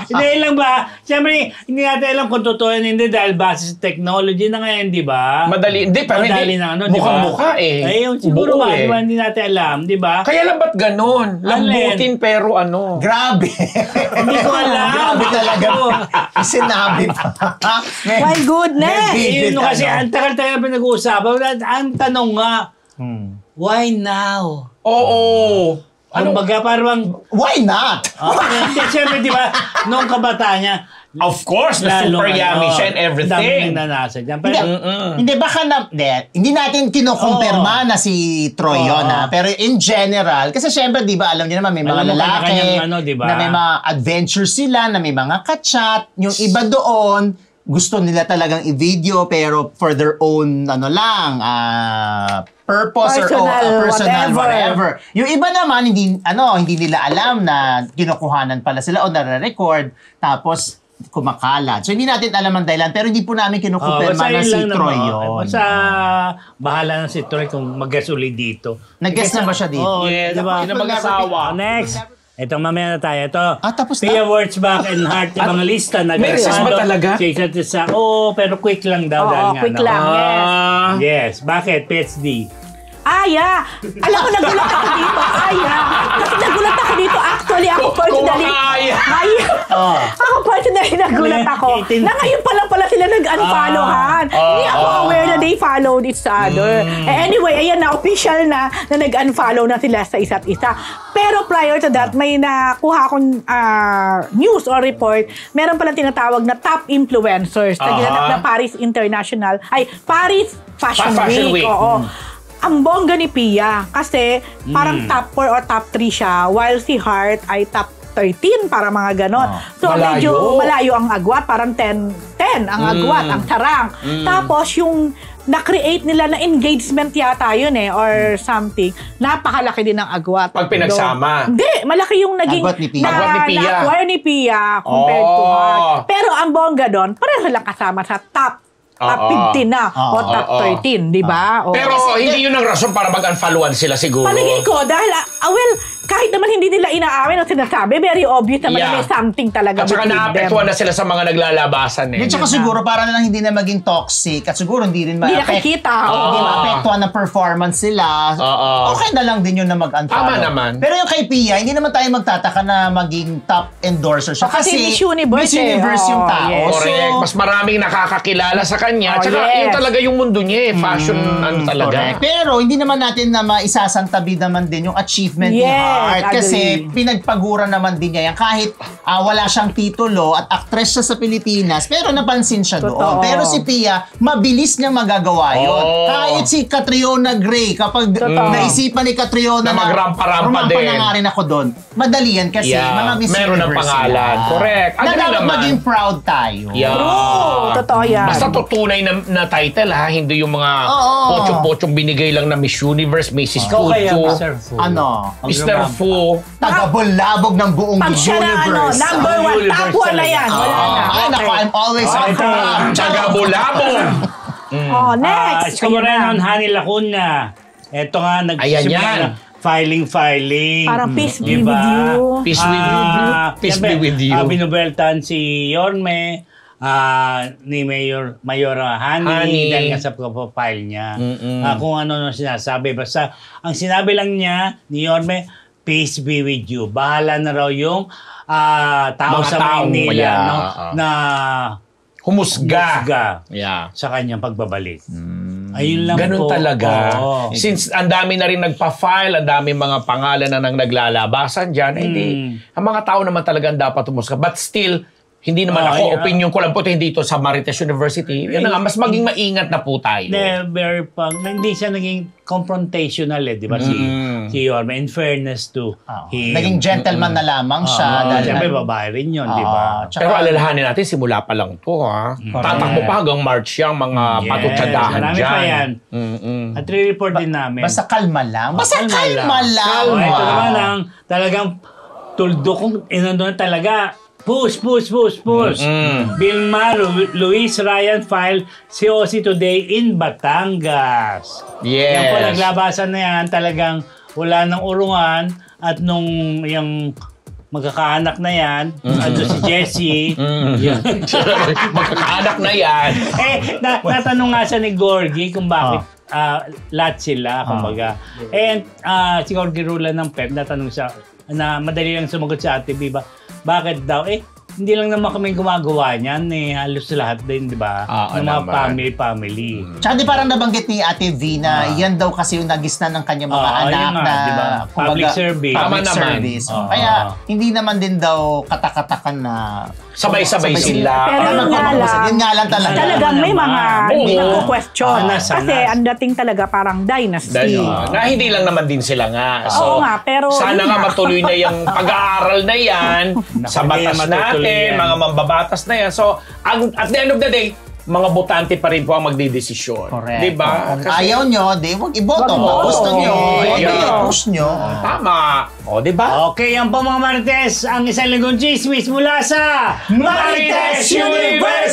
Hindi lang ba? Siyempre, hindi natin alam kung totoo yan hindi dahil base sa technology na ngayon, di ba? Madali. Hindi, pero Madali na ano, di ba? mukhang-mukha eh. Ay, siguro Buo ba? eh. Di ba? Hindi natin alam, di ba? Kaya lang ba't ganon? Lambutin pero ano? Grabe. Hindi ko alam. Grabe talaga. Sinabi pa. My goodness! May Yun kasi, ang tagal-tagal pinag-uusapan. Ang tanong nga, why now? Oo. Ano baga parang Why not? hindi, siyempre, di ba, noong kabataan niya, Of course, the super yummy siya and everything. Daming nanasa dyan. Pero, Hindi, baka hindi natin kinukumpirma na si Troy yun, ha? Pero in general, kasi syempre, di ba, alam niyo naman, may mga Alam mo, lalaki kanya-kanyang ano, di ba? na may mga adventures sila, na may mga kachat. Yung iba doon, gusto nila talagang i-video, pero for their own, purpose Personal, or personal whatever. whatever. Yung iba naman, hindi nila alam na kinukuhanan pala sila o nare-record, tapos kumakalat. So, hindi natin alam ang dahilan, pero hindi po namin kinukumpirma na si Troy yun. Basta bahala na si Troy kung mag-guess ulit dito. Nag-guess na ba siya dito? Oo, Yes, di ba? yun ang mag-asawa. Next. Ito, mamaya na tayo. Ito, Tapos na? Pia Words Back and Heart, yung mga lista na May recess ba talaga? Sa isa't isa. Oo, pero quick lang daw. dahil Oo, nga, quick no? lang, yes. Yes. Bakit? PSD. Aya! Alam ko, nagulat ako dito. Aya! Kasi nagulat ako dito. Actually, ako personally... Aya! Aya! Ako personally nagulat ako. Na ngayon pa lang pala sila nag-unfollowan. Hindi ako aware na they followed each other. Anyway, ayan na, official na nag-unfollow na sila sa isa't isa. Pero prior to that, may nakuha akong news or report. Meron palang tinatawag na top influencers na ginanap na Paris International, Paris Fashion Week. Oo. Ang bongga ni Pia kasi parang top 4 or top 3 siya while si Heart ay top 13 para mga ganon. So medyo malayo ang agwat, parang 10 ang agwat, ang sarang. Tapos yung na-create nila na engagement yata yun or something. Napakalaki din ng agwat. Pag pinagsama. Hindi, malaki yung naging Agwat ni Pia. Agwat ni Pia. na-acquire ni Pia compared to Heart. Pero ang bongga doon, pareho lang kasama sa top 15 na o top 13, di ba? Pero hindi yun ang rason para mag-unfollowan sila siguro. Palagay ko, dahil, kahit naman hindi nila inaawin o sinasabi, very obvious naman na may something talaga at saka between naapektuhan them. na sila sa mga naglalabasan At saka siguro para na lang hindi na maging toxic at siguro hindi rin Hindi nakikita. Hindi maapektuhan ng performance sila. Okay na lang din yun na mag-unfollow. Tama naman. Pero yung kay Pia, hindi naman tayo magtataka na maging top endorser siya. Kasi Miss Universe Miss Universe yung tao. yes. Correct. Mas maraming nakakakilala sa kanya. At saka yun talaga yung mundo niya Fashion talaga. Correct. Pero hindi naman natin na maisasantabi naman din yung achievement ni Heart. Kasi pinagpagura naman din niya yan. Kahit wala siyang titulo at actress siya sa Pilipinas, pero napansin siya doon. Pero si Pia, mabilis niya magagawa yun. Kahit si Catriona Gray, kapag naisipan ni Catriona na magrampa-rampa din. na nga rin ako doon. Madali yan kasi mga Miss meron ng Universe pangalan. sila. Correct. Na dapat maging proud tayo. True. Totoo yan. Basta tutunay na title hindi yung mga pochong-pochong binigay lang na Miss Universe, Mrs. Ikaw kaya, Chuchu, Mr. Fu. Mr. Fu. Tagabulabog ng buong Pag siya na universe. number 1, top 1 na yan. Wala na. Ay, naku, I'm always on top. Tagabulabog. Next. Ikaw Ayan rin na. on Honey Lacuna. Ito nga, Ayan nagsisimula yan. na filing. Parang peace be Diba? with you. Peace with you. Peace be with you. Binubeltan si Yorme ni Mayor Honey Honey. dahil nga sa profile niya. Kung ano sinasabi. Basta, ang sinabi lang niya ni Yorme, peace be with you. Bahala na raw yung tao Mga sa taong Maynila na Humusga. sa kanyang pagbabalik. Ayun lang Ganun po. talaga. Oo. Since ang dami na rin nagpa-file, ang dami mga pangalan na nang naglalabasan dyan, ang mga tao naman talagang dapat humusga. But still, hindi naman ako, opinion ko lang po, hindi ito sa Marites University. Yun na nga, mas maging maingat na po tayo. Never pang, hindi siya naging confrontational di ba? Si Yorme, in fairness to him. Naging gentleman na lamang siya. Siyempre, babae rin yun, di ba? Pero alalahanin natin, simula pa lang to Tatakbo pa hanggang March yung mga patutsadahan marami dyan. pa yan. At re-report din namin. Basta kalma lang. Basta kalma lang. Ito naman ang talagang tuldok kong inano talaga. Push. Vilma Luis Ryan file COC today in Batangas. Yes. Yan po, naglabasan na yan. Talagang wala ng urungan. at nung yung magkakaanak na yan, ando si Jessie. Yan. Magkakaanak na yan. Natanong nga siya ni Gorgie kung bakit lahat sila, kumbaga. Si Gorgie Rula ng PEP, natanong siya, na madali lang sumagot sa Ate B, bakit daw? Hindi lang naman kami gumagawa niyan, halos lahat din, di ba? Ng mga family. Tsaka di parang nabanggit ni Ate V na yan daw kasi yung nagisnan ng kanyang mga anak na diba? Public service. Tama Public naman. service. Kaya hindi naman din daw katakatakan na Sabay-sabay sila. Pero yun nga lang talaga. Talagang may mga hindi Oo. question. Sanas. Kasi ang dating talaga parang dynasty. Na hindi lang naman din sila nga. Oo nga, pero sana yun nga nga. matuloy na yung pag-aaral na yan sa Hindi batas na matutuloy natin, yan. mga mambabatas na yan. So, at the end of the day, mga botante pa rin po ang magdidesisyon. Correct. Diba? Kung ayaw nyo, di wag iboto. Kung gusto nyo, i-push nyo. Tama. O, diba? Okay, yan po mga Marites, ang isang linggong chismis mula sa Marites Universe!